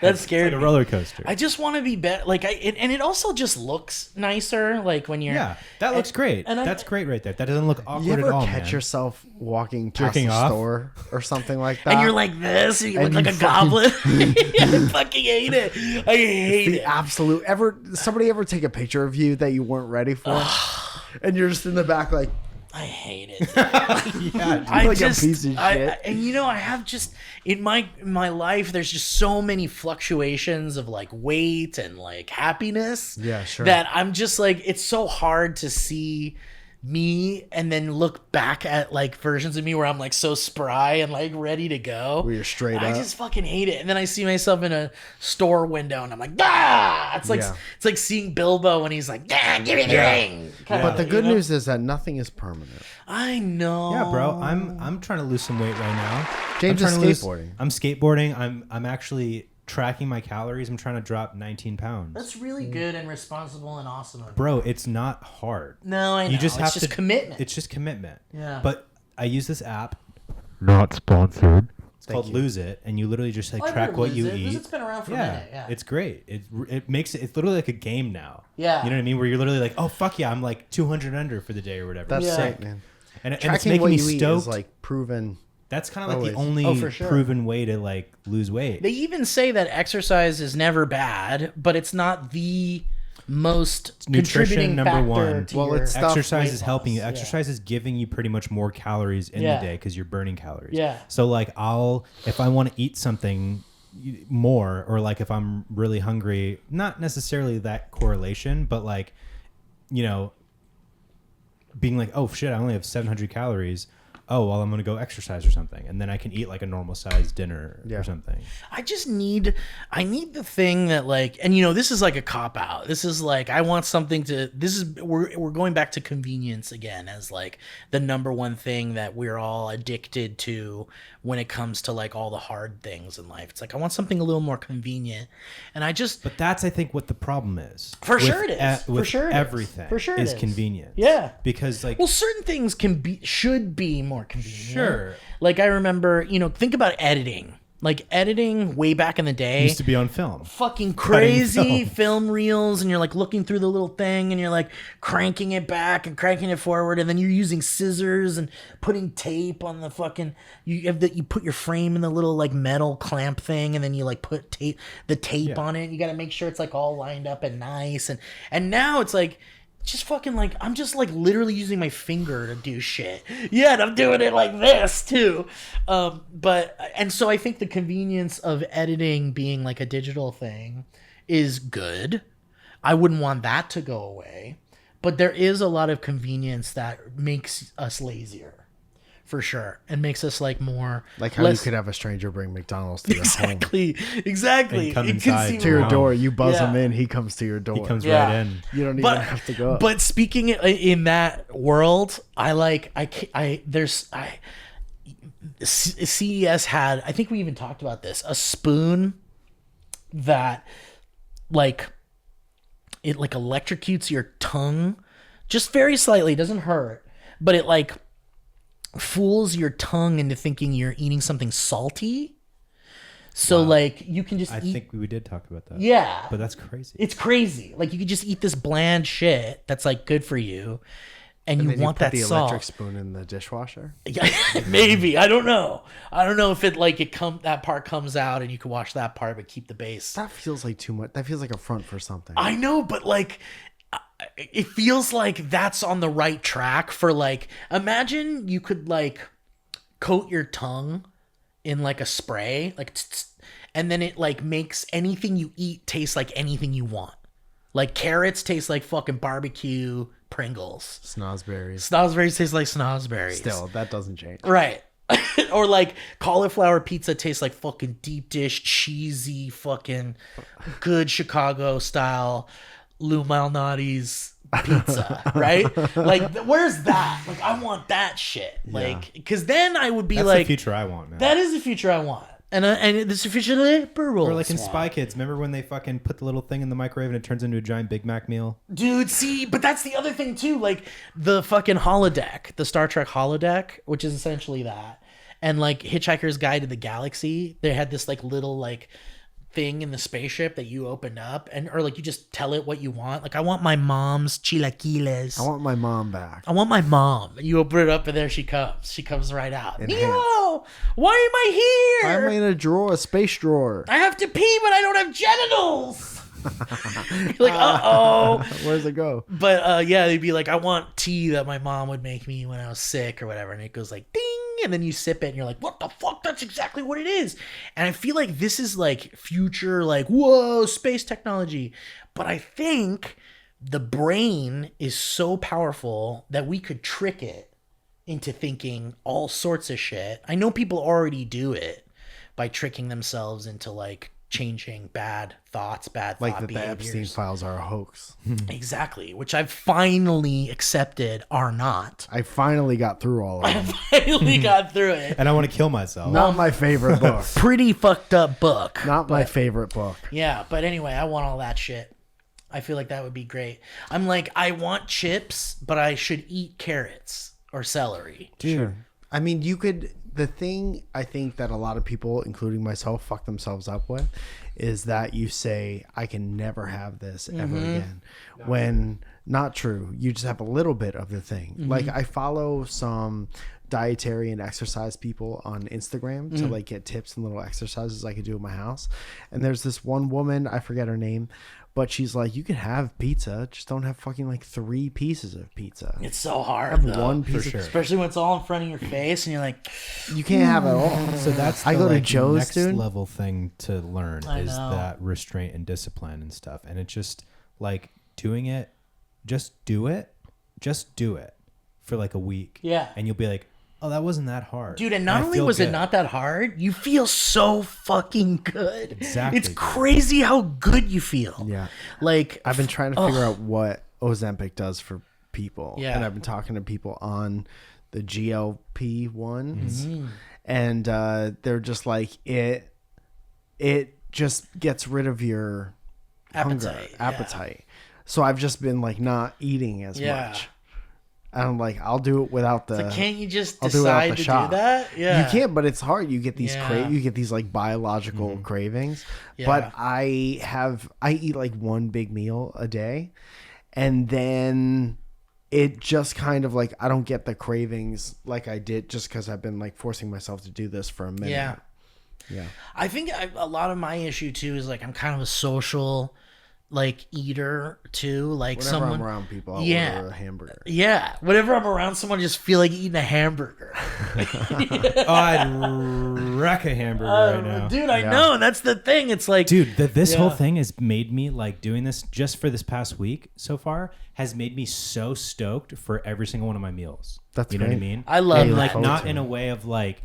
That's scared. It's like a roller coaster. I just want to be better. Like and it also just looks nicer. Like when you're Yeah, that looks great. and That's great right there. That doesn't look it. awkward You ever at all, catch man. yourself walking past Jerking the off? store or something like that? and you're like this, and you And look like you a goblin. I fucking hate it. I hate the it. absolute. Somebody ever take a picture of you that you weren't ready for, and you're just in the back like, I hate it. Yeah, I like just, a piece of shit. and you know, I have just in my life, there's just so many fluctuations of like weight and like happiness. Yeah, sure. That I'm just like, it's so hard to see me and then look back at like versions of me where I'm like so spry and like ready to go. Where you're straight I up. just fucking hate it. And then I see myself in a store window and I'm like, ah! It's like Yeah. it's like seeing Bilbo when he's like, ah, give me the ring. But the You good know? news is that nothing is permanent. I know. Yeah, bro. I'm trying to lose some weight right now. James I'm is trying to lose- skateboarding. I'm skateboarding. I'm actually tracking my calories. I'm trying to drop 19 pounds. That's really good and responsible and awesome of you. Bro, it's not hard. No, I know. You just it's have just to commitment. It's just commitment. Yeah. But I use this app. Not sponsored. It's called Lose It, and you literally just like I've track heard what Lose you It, 'cause eat. it's been around for a yeah, minute, yeah. it's great. It makes it's literally like a game now. Yeah. You know what I mean? Where you're literally like, oh fuck yeah, I'm like 200 under for the day or whatever. That's Yeah. sick, man. and it's Tracking making what me you eat stoked. is like proven. That's kind of like the always. only Oh, for sure. proven way to like lose weight. They even say that exercise is never bad, but it's not the most Nutrition contributing number factor one. to Well, your it's stuff- Exercise weight is helping you. loss. Yeah. Exercise is giving you pretty much more calories in Yeah. the day because you're burning calories. Yeah. So like if I want to eat something more, or like if I'm really hungry, not necessarily that correlation, but like, you know, being like, oh shit, I only have 700 calories. Oh, well, I'm going to go exercise or something. And then I can eat like a normal sized dinner Yeah. or something. I need the thing that like, and you know, this is like a cop out. This is like, I want something to, we're going back to convenience again as like the number one thing that we're all addicted to when it comes to like all the hard things in life. It's like, I want something a little more convenient. And I just, But that's, I think, what the problem is. For with sure it is. with For sure it is. everything For sure it is is. convenience. Yeah. Because like, well, certain things should be more convenient. Sure. Like I remember, you know, think about editing. Like editing way back in the day. used to be on film. Fucking crazy film. film reels, and you're like looking through the little thing and you're like cranking it back and cranking it forward, and then you're using scissors and putting tape on the fucking you put your frame in the little like metal clamp thing, and then you like put tape Yeah. on it. You got to make sure it's like all lined up and nice, and now it's like just fucking like I'm just like literally using my finger to do shit. Yeah, and I'm doing it like this too. But so I think the convenience of editing being like a digital thing is good. I wouldn't want that to go away. But there is a lot of convenience that makes us lazier. For sure, and makes us like more Like how you could have a stranger bring McDonald's to your home. exactly. And come It inside can To your Wow. door, you buzz Yeah. him in, he comes to your door. He comes Yeah. right in. You don't even But- have to go. But speaking in that world, CES had, I think we even talked about this, a spoon that like it like electrocutes your tongue just very slightly, it doesn't hurt, but it like fools your tongue into thinking you're eating something salty. So like you can just I eat. think we did talk about that. Yeah. But that's crazy. It's crazy. Like you could just eat this bland shit that's like good for you, and you then want put that the salt. electric spoon in the dishwasher. Maybe, I don't know. I don't know if that part comes out and you can wash that part but keep the base. That feels like too much. That feels like a front for something. I know, but like it feels like that's on the right track for like, imagine you could like coat your tongue in like a spray, like, and then it like makes anything you eat taste like anything you want. Like carrots taste like fucking barbecue Pringles. Snosberries taste like snosberries. Still, that doesn't change. Right. Or like cauliflower pizza tastes like fucking deep dish, cheesy, fucking good Chicago style Lou Malnati's pizza, right? Like, where's that? Like, I want that shit. Like, because then I would be That's like, the future I want, man. that is the future I want. And this is the future that rules. Or like in Spy Kids, remember when they fucking put the little thing in the microwave and it turns into a giant Big Mac meal? Dude, see, but that's the other thing too. Like the fucking holodeck, the Star Trek holodeck, which is essentially that. And like Hitchhiker's Guide to the Galaxy, they had this like little like thing in the spaceship that you open up or like you just tell it what you want. Like, I want my mom's chilaquiles. I want my mom back. I want my mom. You open it up and there she comes. She comes right out. Neo, why am I here? I'm in a drawer, a space drawer. I have to pee, but I don't have genitals. You're like, uh-oh. Where's it go? But yeah, they'd be like, I want tea that my mom would make me when I was sick or whatever. And it goes like, ding. And then you sip it and you're like, what the fuck? That's exactly what it is. And I feel like this is like future, like, whoa, space technology. But I think the brain is so powerful that we could trick it into thinking all sorts of shit. I know people already do it by tricking themselves into like changing bad thoughts, bad like thought that behaviors. the Epstein files are a hoax. Exactly, which I've finally accepted are not. I finally got through all of them. I finally got through it. And I want to kill myself. Not my favorite book. Pretty fucked up book. Not my favorite book. Yeah, but anyway, I want all that shit. I feel like that would be great. I'm like, I want chips, but I should eat carrots or celery. Dude, sure. I mean, you could... The thing I think that a lot of people, including myself, fuck themselves up with is that you say, I can never have this ever again. When not true. You just have a little bit of the thing. Like, I follow some dietary and exercise people on Instagram to like get tips and little exercises I could do at my house. And there's this one woman, I forget her name, but she's like, you can have pizza, just don't have fucking like 3 pieces of pizza. It's so hard, though. One piece, for sure. Especially when it's all in front of your face, and you're like, you can't have it all. So that's I go to like, Joe's, next dude. level thing to learn I is know. that restraint and discipline and stuff. And it's just like doing it, just do it for like a week. Yeah. And you'll be like, oh, that wasn't that hard. dude, and not only was it not that hard, you feel so fucking good. Exactly, It's dude. crazy how good you feel. Yeah. Like, I've been trying to figure out what Ozempic does for people. Yeah. And I've been talking to people on the GLP ones. And they're just like, it just gets rid of your appetite. So I've just been like not eating as much. And I'm like, I'll do it without the. So can't you just I'll do it without decide the to shot. do that? Yeah. You can't, but it's hard. You get these Yeah. you get these like biological cravings. Yeah. But I eat like one big meal a day, and then it just kind of like I don't get the cravings like I did just because I've been like forcing myself to do this for a minute. Yeah. Yeah. I think a lot of my issue too is like I'm kind of a social like eater too. Like Whenever someone I'm around people, I'll order a hamburger. Yeah. Whenever I'm around someone, I just feel like eating a hamburger. Oh, I'd wreck a hamburger right now. Dude, I know. That's the thing. It's like, Dude, this whole thing has made me like doing this just for this past week so far has made me so stoked for every single one of my meals. That's you know what I great. mean? I love Yeah, that. Like not in a way of like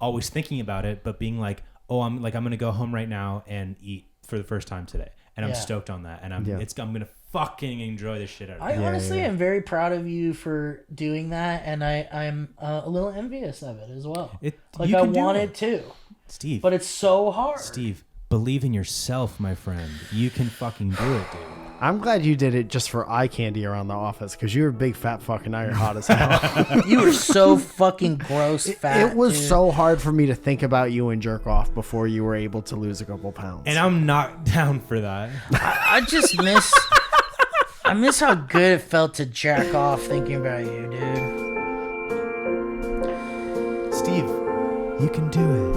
always thinking about it, but being like, oh, I'm gonna go home right now and eat for the first time today, and I'm Yeah. stoked on that, and I'm gonna fucking enjoy the shit out of I it. honestly am very proud of you for doing that, and I'm a little envious of it as well. Like you I can do want it. it too, Steve. but it's so hard. Steve, believe in yourself, my friend. You can fucking do it, dude. I'm glad you did it just for eye candy around the office because you're a big fat fucking now you're hot as hell. You were so fucking gross, fat. It was dude. so hard for me to think about you and jerk off before you were able to lose a couple pounds. And I'm not down for that. I just miss. I miss how good it felt to jack off thinking about you, dude. Steve, you can do it.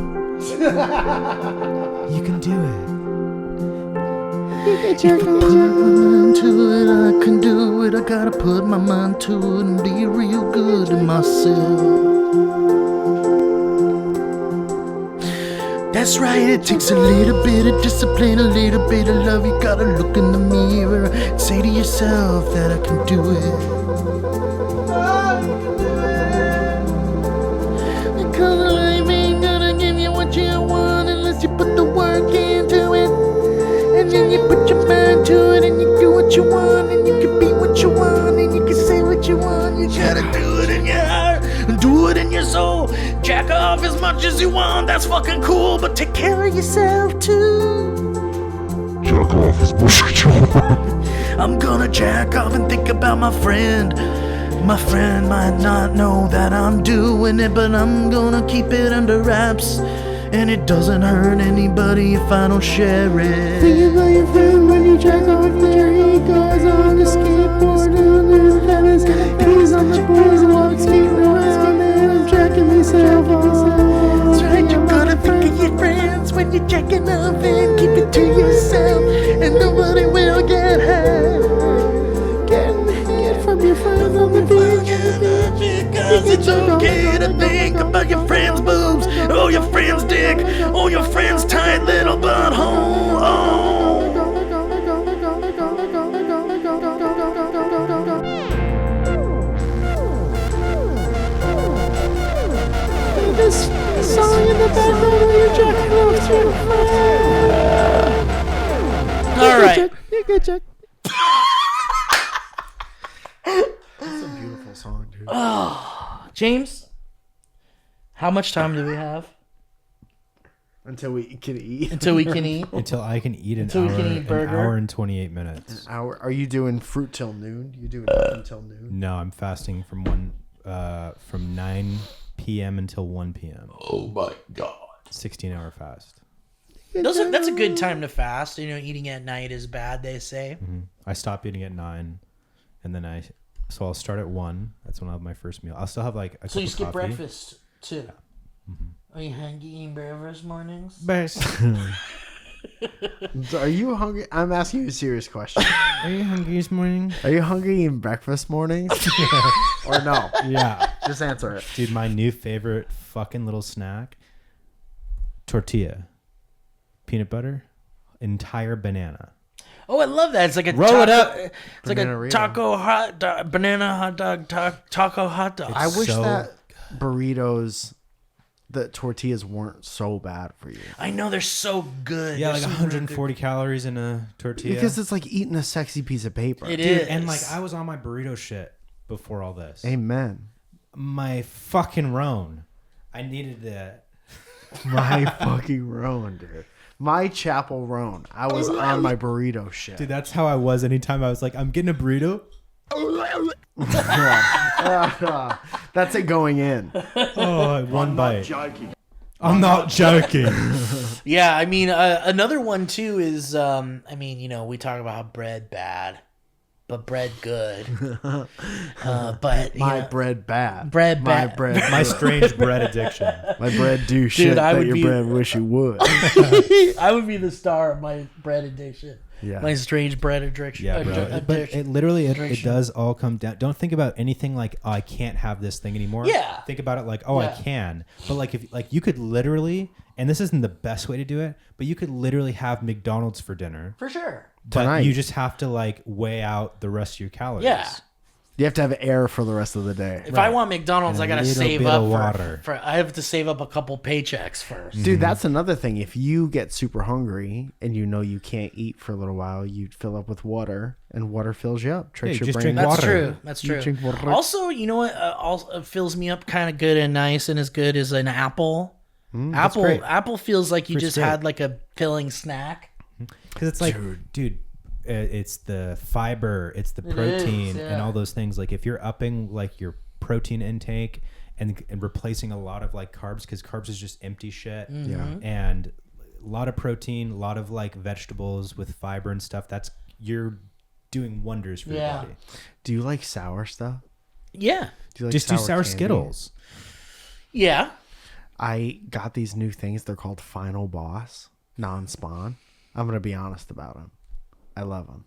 You can do it. If I put my mind to it, I can do it. I gotta put my mind to it and be real good to myself. That's right, it takes a little bit of discipline, a little bit of love. You gotta look in the mirror and say to yourself that I can do it. Because life ain't gonna give you what you want unless you put the work into it. And then you put your mind to it and you do what you want and you can be what you want and you can say what you want. You gotta do it in your heart and do it in your soul. Jack off as much as you want, that's fucking cool, but take care of yourself too. Jack off as much as you want. I'm gonna jack off and think about my friend. My friend might not know that I'm doing it, but I'm gonna keep it under wraps. And it doesn't hurt anybody if I don't share it. Think about your friend when you jack off there. He goes on the skateboard down there with Dennis. He's on the boardwalk skating around and I'm jacking myself off. That's right, you gotta think of your friends when you're jacking off and keep it to yourself. And nobody will get hurt. Get from your friends on the beach. Because it's okay to think about your friend's boobs, or your friend's dick, or your friend's tight little butthole. Oh. This song in the background where you're jacking off to your friend. All right. You're good, Jack. That's a beautiful song, dude. Oh, James, how much time do we have Until we can eat. until we can eat? Until I can eat Until we can eat an burger. hour and 28 minutes. Are you doing fruit till noon? You doing nothing until noon? No, I'm fasting from 9 p.m. until 1 p.m. Oh my God. 16-hour fast. That's a good time to fast. You know, eating at night is bad, they say. I stop eating at 9, and then so I'll start at 1. That's when I'll have my first meal. I'll still have like a So cup you of skip coffee. breakfast too? Are you hungry eating breakfast mornings? Are you hungry? I'm asking you a serious question. Are you hungry this morning? Are you hungry eating breakfast mornings? Or no? Yeah. Just answer it. Dude, my new favorite fucking little snack, tortilla, peanut butter, entire banana. Oh, I love that. It's like a Roll taco, it up. It's Banana like a Rito. taco hot dog, banana hot dog, taco hot dog. I wish so that burritos, the tortillas weren't so bad for you. I know they're so good. Yeah, They're like so 140 calories in a tortilla. Because it's like eating a sexy piece of paper. It Dude, is. and like I was on my burrito shit before all this. Amen. My fucking roan. I needed that. My fucking roan, dude. My chapel roan. I was on my burrito shit. Dude, that's how I was anytime I was like, I'm getting a burrito. That's it going in. Oh, one bite. I'm not joking. Yeah, I mean, another one too is, I mean, you know, we talk about how bread bad, but bread good. But My you know, bread bad. Bread My bad. bread. My strange bread addiction. My bread do shit I that would your be- bread wish you would. I would be the star of my bread addiction. Yeah. My strange bread addiction. Yeah, bro. But it literally, it does all come down. Don't think about anything like, oh, I can't have this thing anymore. Yeah. Think about it like, oh, Yeah. I can. But like, if like you could literally, and this isn't the best way to do it, but you could literally have McDonald's for dinner. For sure. But Tonight. you just have to like weigh out the rest of your calories. Yeah. You have to have air for the rest of the day. If I want McDonald's, And I a gotta little save bit up of for, water. for. I have to save up a couple paychecks first. Dude, that's another thing. If you get super hungry and you know you can't eat for a little while, you fill up with water, and water fills you up. Tricks Yeah, your just brain. drink That's water. true. That's You true. drink water. Also, you know what? Also fills me up kind of good and nice and as good as an apple. great. Apple feels like you Fruit's just great. had like a filling snack. Because it's like, dude, it's the fiber, it's the protein, yeah. and all those things. Like if you're upping like your protein intake and replacing a lot of like carbs, because carbs is just empty shit. Yeah. And a lot of protein, a lot of like vegetables with fiber and stuff. You're doing wonders for your Yeah. body. Do you like sour stuff? Yeah. Do you like Just do sour candy? Skittles. Yeah. I got these new things. They're called Final Boss non-spawn. I'm gonna be honest about them. I love them.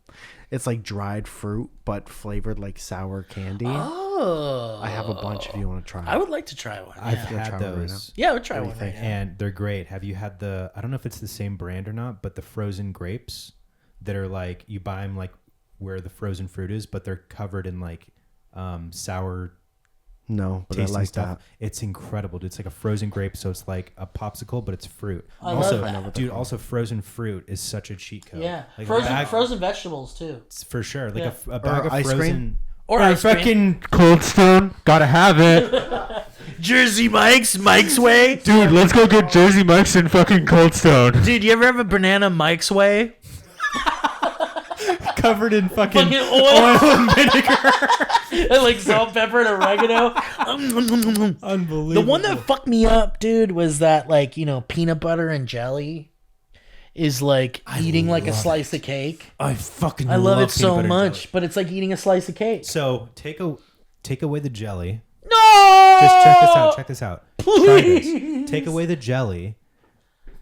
It's like dried fruit, but flavored like sour candy. Oh. I have a bunch if you want to try it. I would like to try one. I've Yeah, had those. I would try one. Right now. And they're great. Have you had I don't know if it's the same brand or not, but the frozen grapes that are like, you buy them like where the frozen fruit is, but they're covered in like sour No, but I tasting like stuff. that. It's incredible. It's like a frozen grape, so it's like a popsicle, but it's fruit. I also, love that. dude, also frozen fruit is such a cheat code. Yeah. Like Frozen vegetables, too. for sure. Like Yeah. a bag Or of ice frozen. cream. Or ice cream. fucking Cold Stone. Gotta have it. Jersey Mike's Way. Dude, let's go get Jersey Mike's and fucking Cold Stone. Dude, you ever have a banana Mike's Way? Covered in fucking oil. and vinegar. And like salt, pepper, and oregano. Unbelievable. The one that fucked me up, dude, was that like, peanut butter and jelly is like eating like a slice of cake. I fucking I love it peanut so butter and much, jelly. but it's like eating a slice of cake. So take away the jelly. No! Just check this out. Try this. Please. Take away the jelly,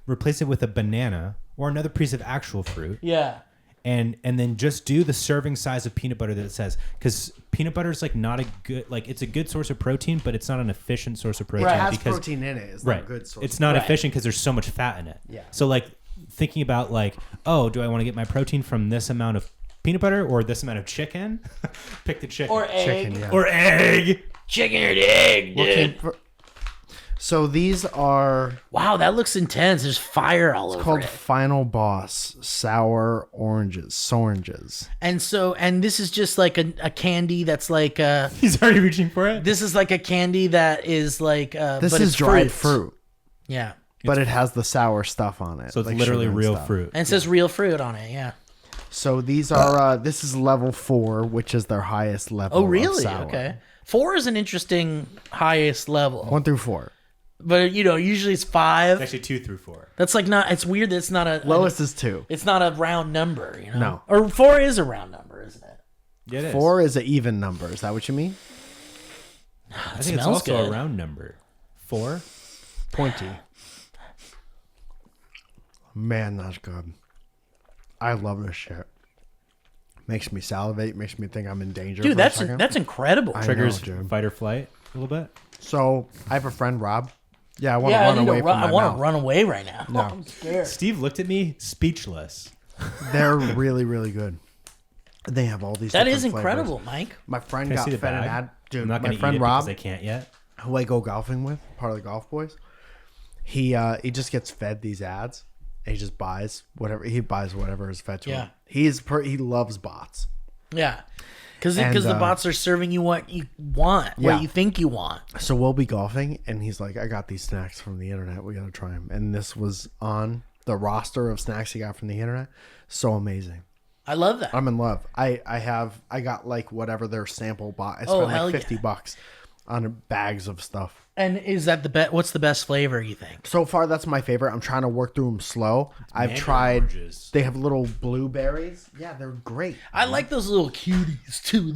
replace it with a banana or another piece of actual fruit, Yeah. and then just do the serving size of peanut butter that it says, because peanut butter is like not a good, like it's a good source of protein, but it's not an efficient source of protein. It has because, protein in it. It's not right. a good source. It's not Right. efficient because there's so much fat in it. Yeah. So like thinking about like, oh, do I want to get my protein from this amount of peanut butter or this amount of chicken? Pick the chicken. Or egg. Chicken, yeah. Or egg. Chicken or egg, dude. So these are Wow, that looks intense. There's fire all over called it. Final Boss sour oranges. And this is just like a candy that's like He's already reaching for it. this is like a candy that is like This but is it's dried fruit, Yeah. but it has the sour stuff on it. So it's like literally sugar and real stuff. fruit. And it says real fruit on it, yeah. So these are this is level 4, which is their highest level. Oh, really? Of sour. Okay. 4 is an interesting highest level. 1 through 4. But usually it's 5. It's actually 2 through 4. That's like not it's weird that it's not a Lowest is 2. it's not a round number, No. Or 4 is a round number, isn't it? Yeah, it is. 4 is an even number. Is that what you mean? I think it's smells also good. a round number. 4. Pointy. Man, that's good. I love this shit. Makes me salivate. Makes me think I'm in danger. Dude, for a that's second. incredible. I Triggers know, dude. fight or flight a little bit. So I have a friend, Rob. Yeah, I want to Yeah, run away from I my want mouth. to run away right now. No. I'm scared. Steve looked at me speechless. They're really, really good. They have all these. That different is incredible, Mike. My friend Can I got see the fed an bag? ad. Dude, I'm not my going to eat friend it Rob, because I can't yet. who I go golfing with, part of the Golf Boys, he just gets fed these ads. And he just buys whatever is fed to him. He loves bots. Yeah. Because And, the bots are serving you what you want, Yeah. what you think you want. So we'll be golfing, and he's like, "I got these snacks from the internet. We gotta try them." And this was on the roster of snacks he got from the internet. So amazing. I love that. I'm in love. I got like whatever their sample bought. I Oh, spent hell like yeah. $50 on bags of stuff. And is that the best? What's the best flavor you think? So far, that's my favorite. I'm trying to work through them slow. I've mango tried. oranges. They have little blueberries. Yeah, they're great. I like those little cuties too.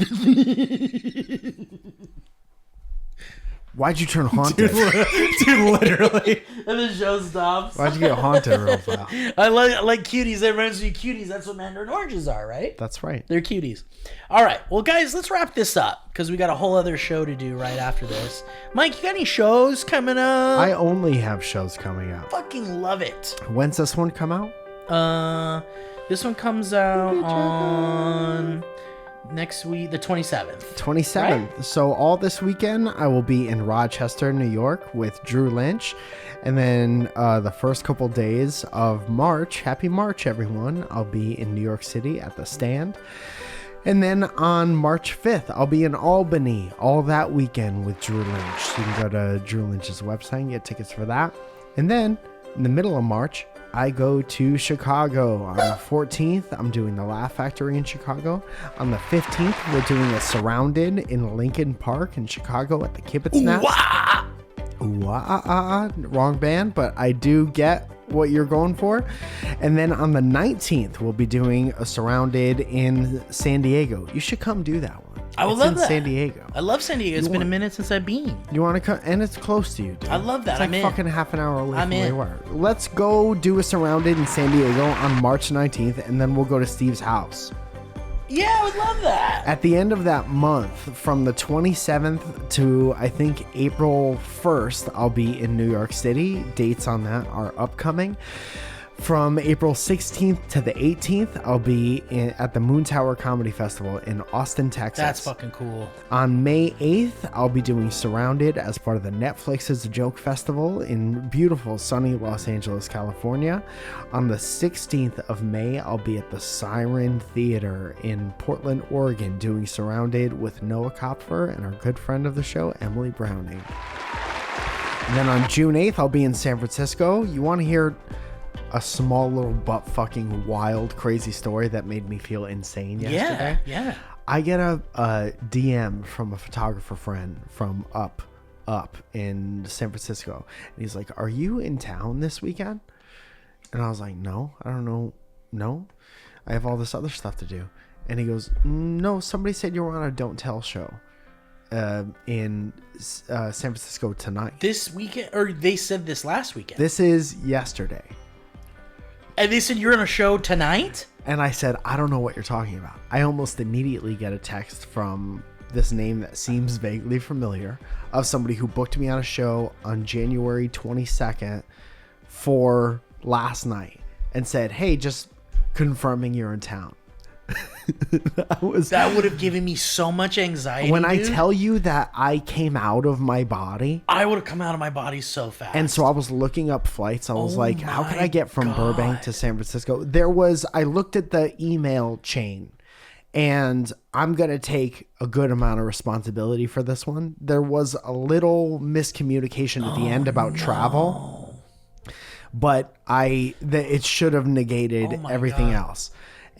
Why'd you turn haunted? Dude, literally. And the show stops. Why'd you get haunted real fast? I like cuties. That reminds me of cuties. That's what mandarin oranges are, right? That's right. They're cuties. All right. Well, guys, let's wrap this up because we got a whole other show to do right after this. Mike, you got any shows coming up? I only have shows coming out. fucking love it. When's this one come out? This one comes out on next week, the 27th. 27th. Right? So all this weekend, I will be in Rochester, New York with Drew Lynch. And then the first couple days of March, happy March, everyone, I'll be in New York City at the Stand. And then on March 5th, I'll be in Albany all that weekend with Drew Lynch. So you can go to Drew Lynch's website and get tickets for that. And then in the middle of March, I go to Chicago. On the 14th, I'm doing the Laugh Factory in Chicago. On the 15th, we're doing a Surrounded in Lincoln Park in Chicago at the Kibitz Nest. Wrong band, but I do get what you're going for. And then on the 19th, we'll be doing a Surrounded in San Diego. You should come do that one. I would it's love in that. San Diego. I love San Diego. It's been a minute since I've been. You want to come? And it's close to you, dude. I love that. It's like I'm in. fucking half an hour away I'm from where in. you are. Let's go do a Surrounded in San Diego on March 19th, and then we'll go to Steve's house. Yeah, I would love that. At the end of that month, from the 27th to I think April 1st, I'll be in New York City. Dates on that are upcoming. From April 16th to the 18th, I'll be at the Moon Tower Comedy Festival in Austin, Texas. That's fucking cool. On May 8th, I'll be doing Surrounded as part of the Netflix's Joke Festival in beautiful sunny Los Angeles, California. On the 16th of May, I'll be at the Siren Theater in Portland, Oregon, doing Surrounded with Noah Kopfer and our good friend of the show, Emily Browning. And then on June 8th, I'll be in San Francisco. You want to hear a small little butt fucking wild crazy story that made me feel insane yesterday? Yeah. I get a DM from a photographer friend from up in San Francisco, and he's like, "Are you in town this weekend?" And I was like, "No, I don't know. No, I have all this other stuff to do." And he goes, "No, somebody said you were on a Don't Tell show in San Francisco tonight." This weekend, or they said this last weekend. This is yesterday. And they said you're on a show tonight? And I said, "I don't know what you're talking about." I almost immediately get a text from this name that seems vaguely familiar of somebody who booked me on a show on January 22nd for last night and said, "Hey, just confirming you're in town." That would have given me so much anxiety. When I dude. tell you that I came out of my body, I would have come out of my body so fast. and so I was looking up flights. I was like, how can my I get from Burbank to San Francisco? I looked at the email chain, and I'm going to take a good amount of responsibility for this one. There was a little miscommunication at the end about travel, but it should have negated everything else.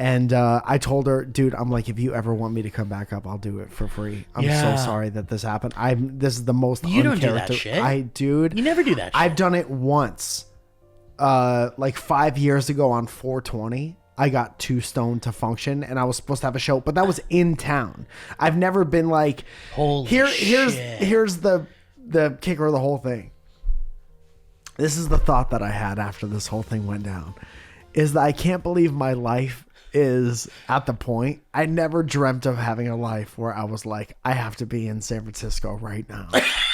And I told her, dude, I'm like, if you ever want me to come back up, I'll do it for free. I'm so sorry that this happened. This is the most You don't do that shit. Dude. You never do that shit. I've done it once. Like 5 years ago on 420. I got too stoned to function, and I was supposed to have a show, but that was in town. I've never been like, here's the kicker of the whole thing. This is the thought that I had after this whole thing went down, is that I can't believe my life is at the point. I never dreamt of having a life where I was like, I have to be in San Francisco right now.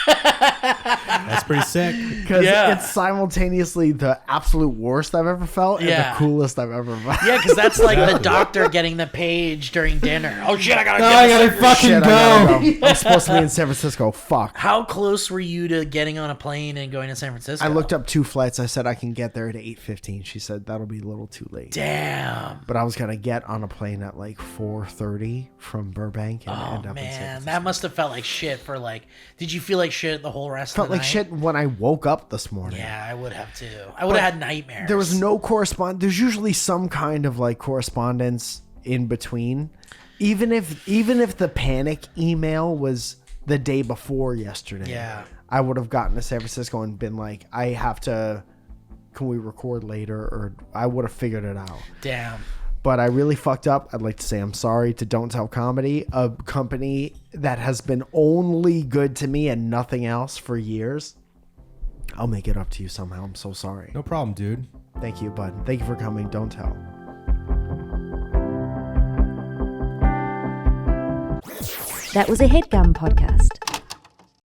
That's pretty sick. Because it's simultaneously the absolute worst I've ever felt and the coolest I've ever felt. Yeah, because that's like the doctor getting the page during dinner. Oh shit, I gotta fucking go. I'm supposed to be in San Francisco. Fuck. How close were you to getting on a plane and going to San Francisco? I looked up 2 flights. I said I can get there at 8:15. She said that'll be a little too late. Damn. But I was gonna get on a plane at like 4:30 from Burbank and end up in San Francisco. That must have felt like shit for like. Did you feel like shit the whole rest Felt of the like night? shit when I woke up this morning. Yeah, I would have too. I would have had nightmares. There was no correspondence. There's usually some kind of like correspondence in between. Even if the panic email was the day before yesterday, I would have gotten to San Francisco and been like, can we record later? Or I would have figured it out. Damn. But I really fucked up. I'd like to say I'm sorry to Don't Tell Comedy, a company that has been only good to me and nothing else for years. I'll make it up to you somehow. I'm so sorry. No problem, dude. Thank you, bud. Thank you for coming. Don't tell. That was a HeadGum podcast.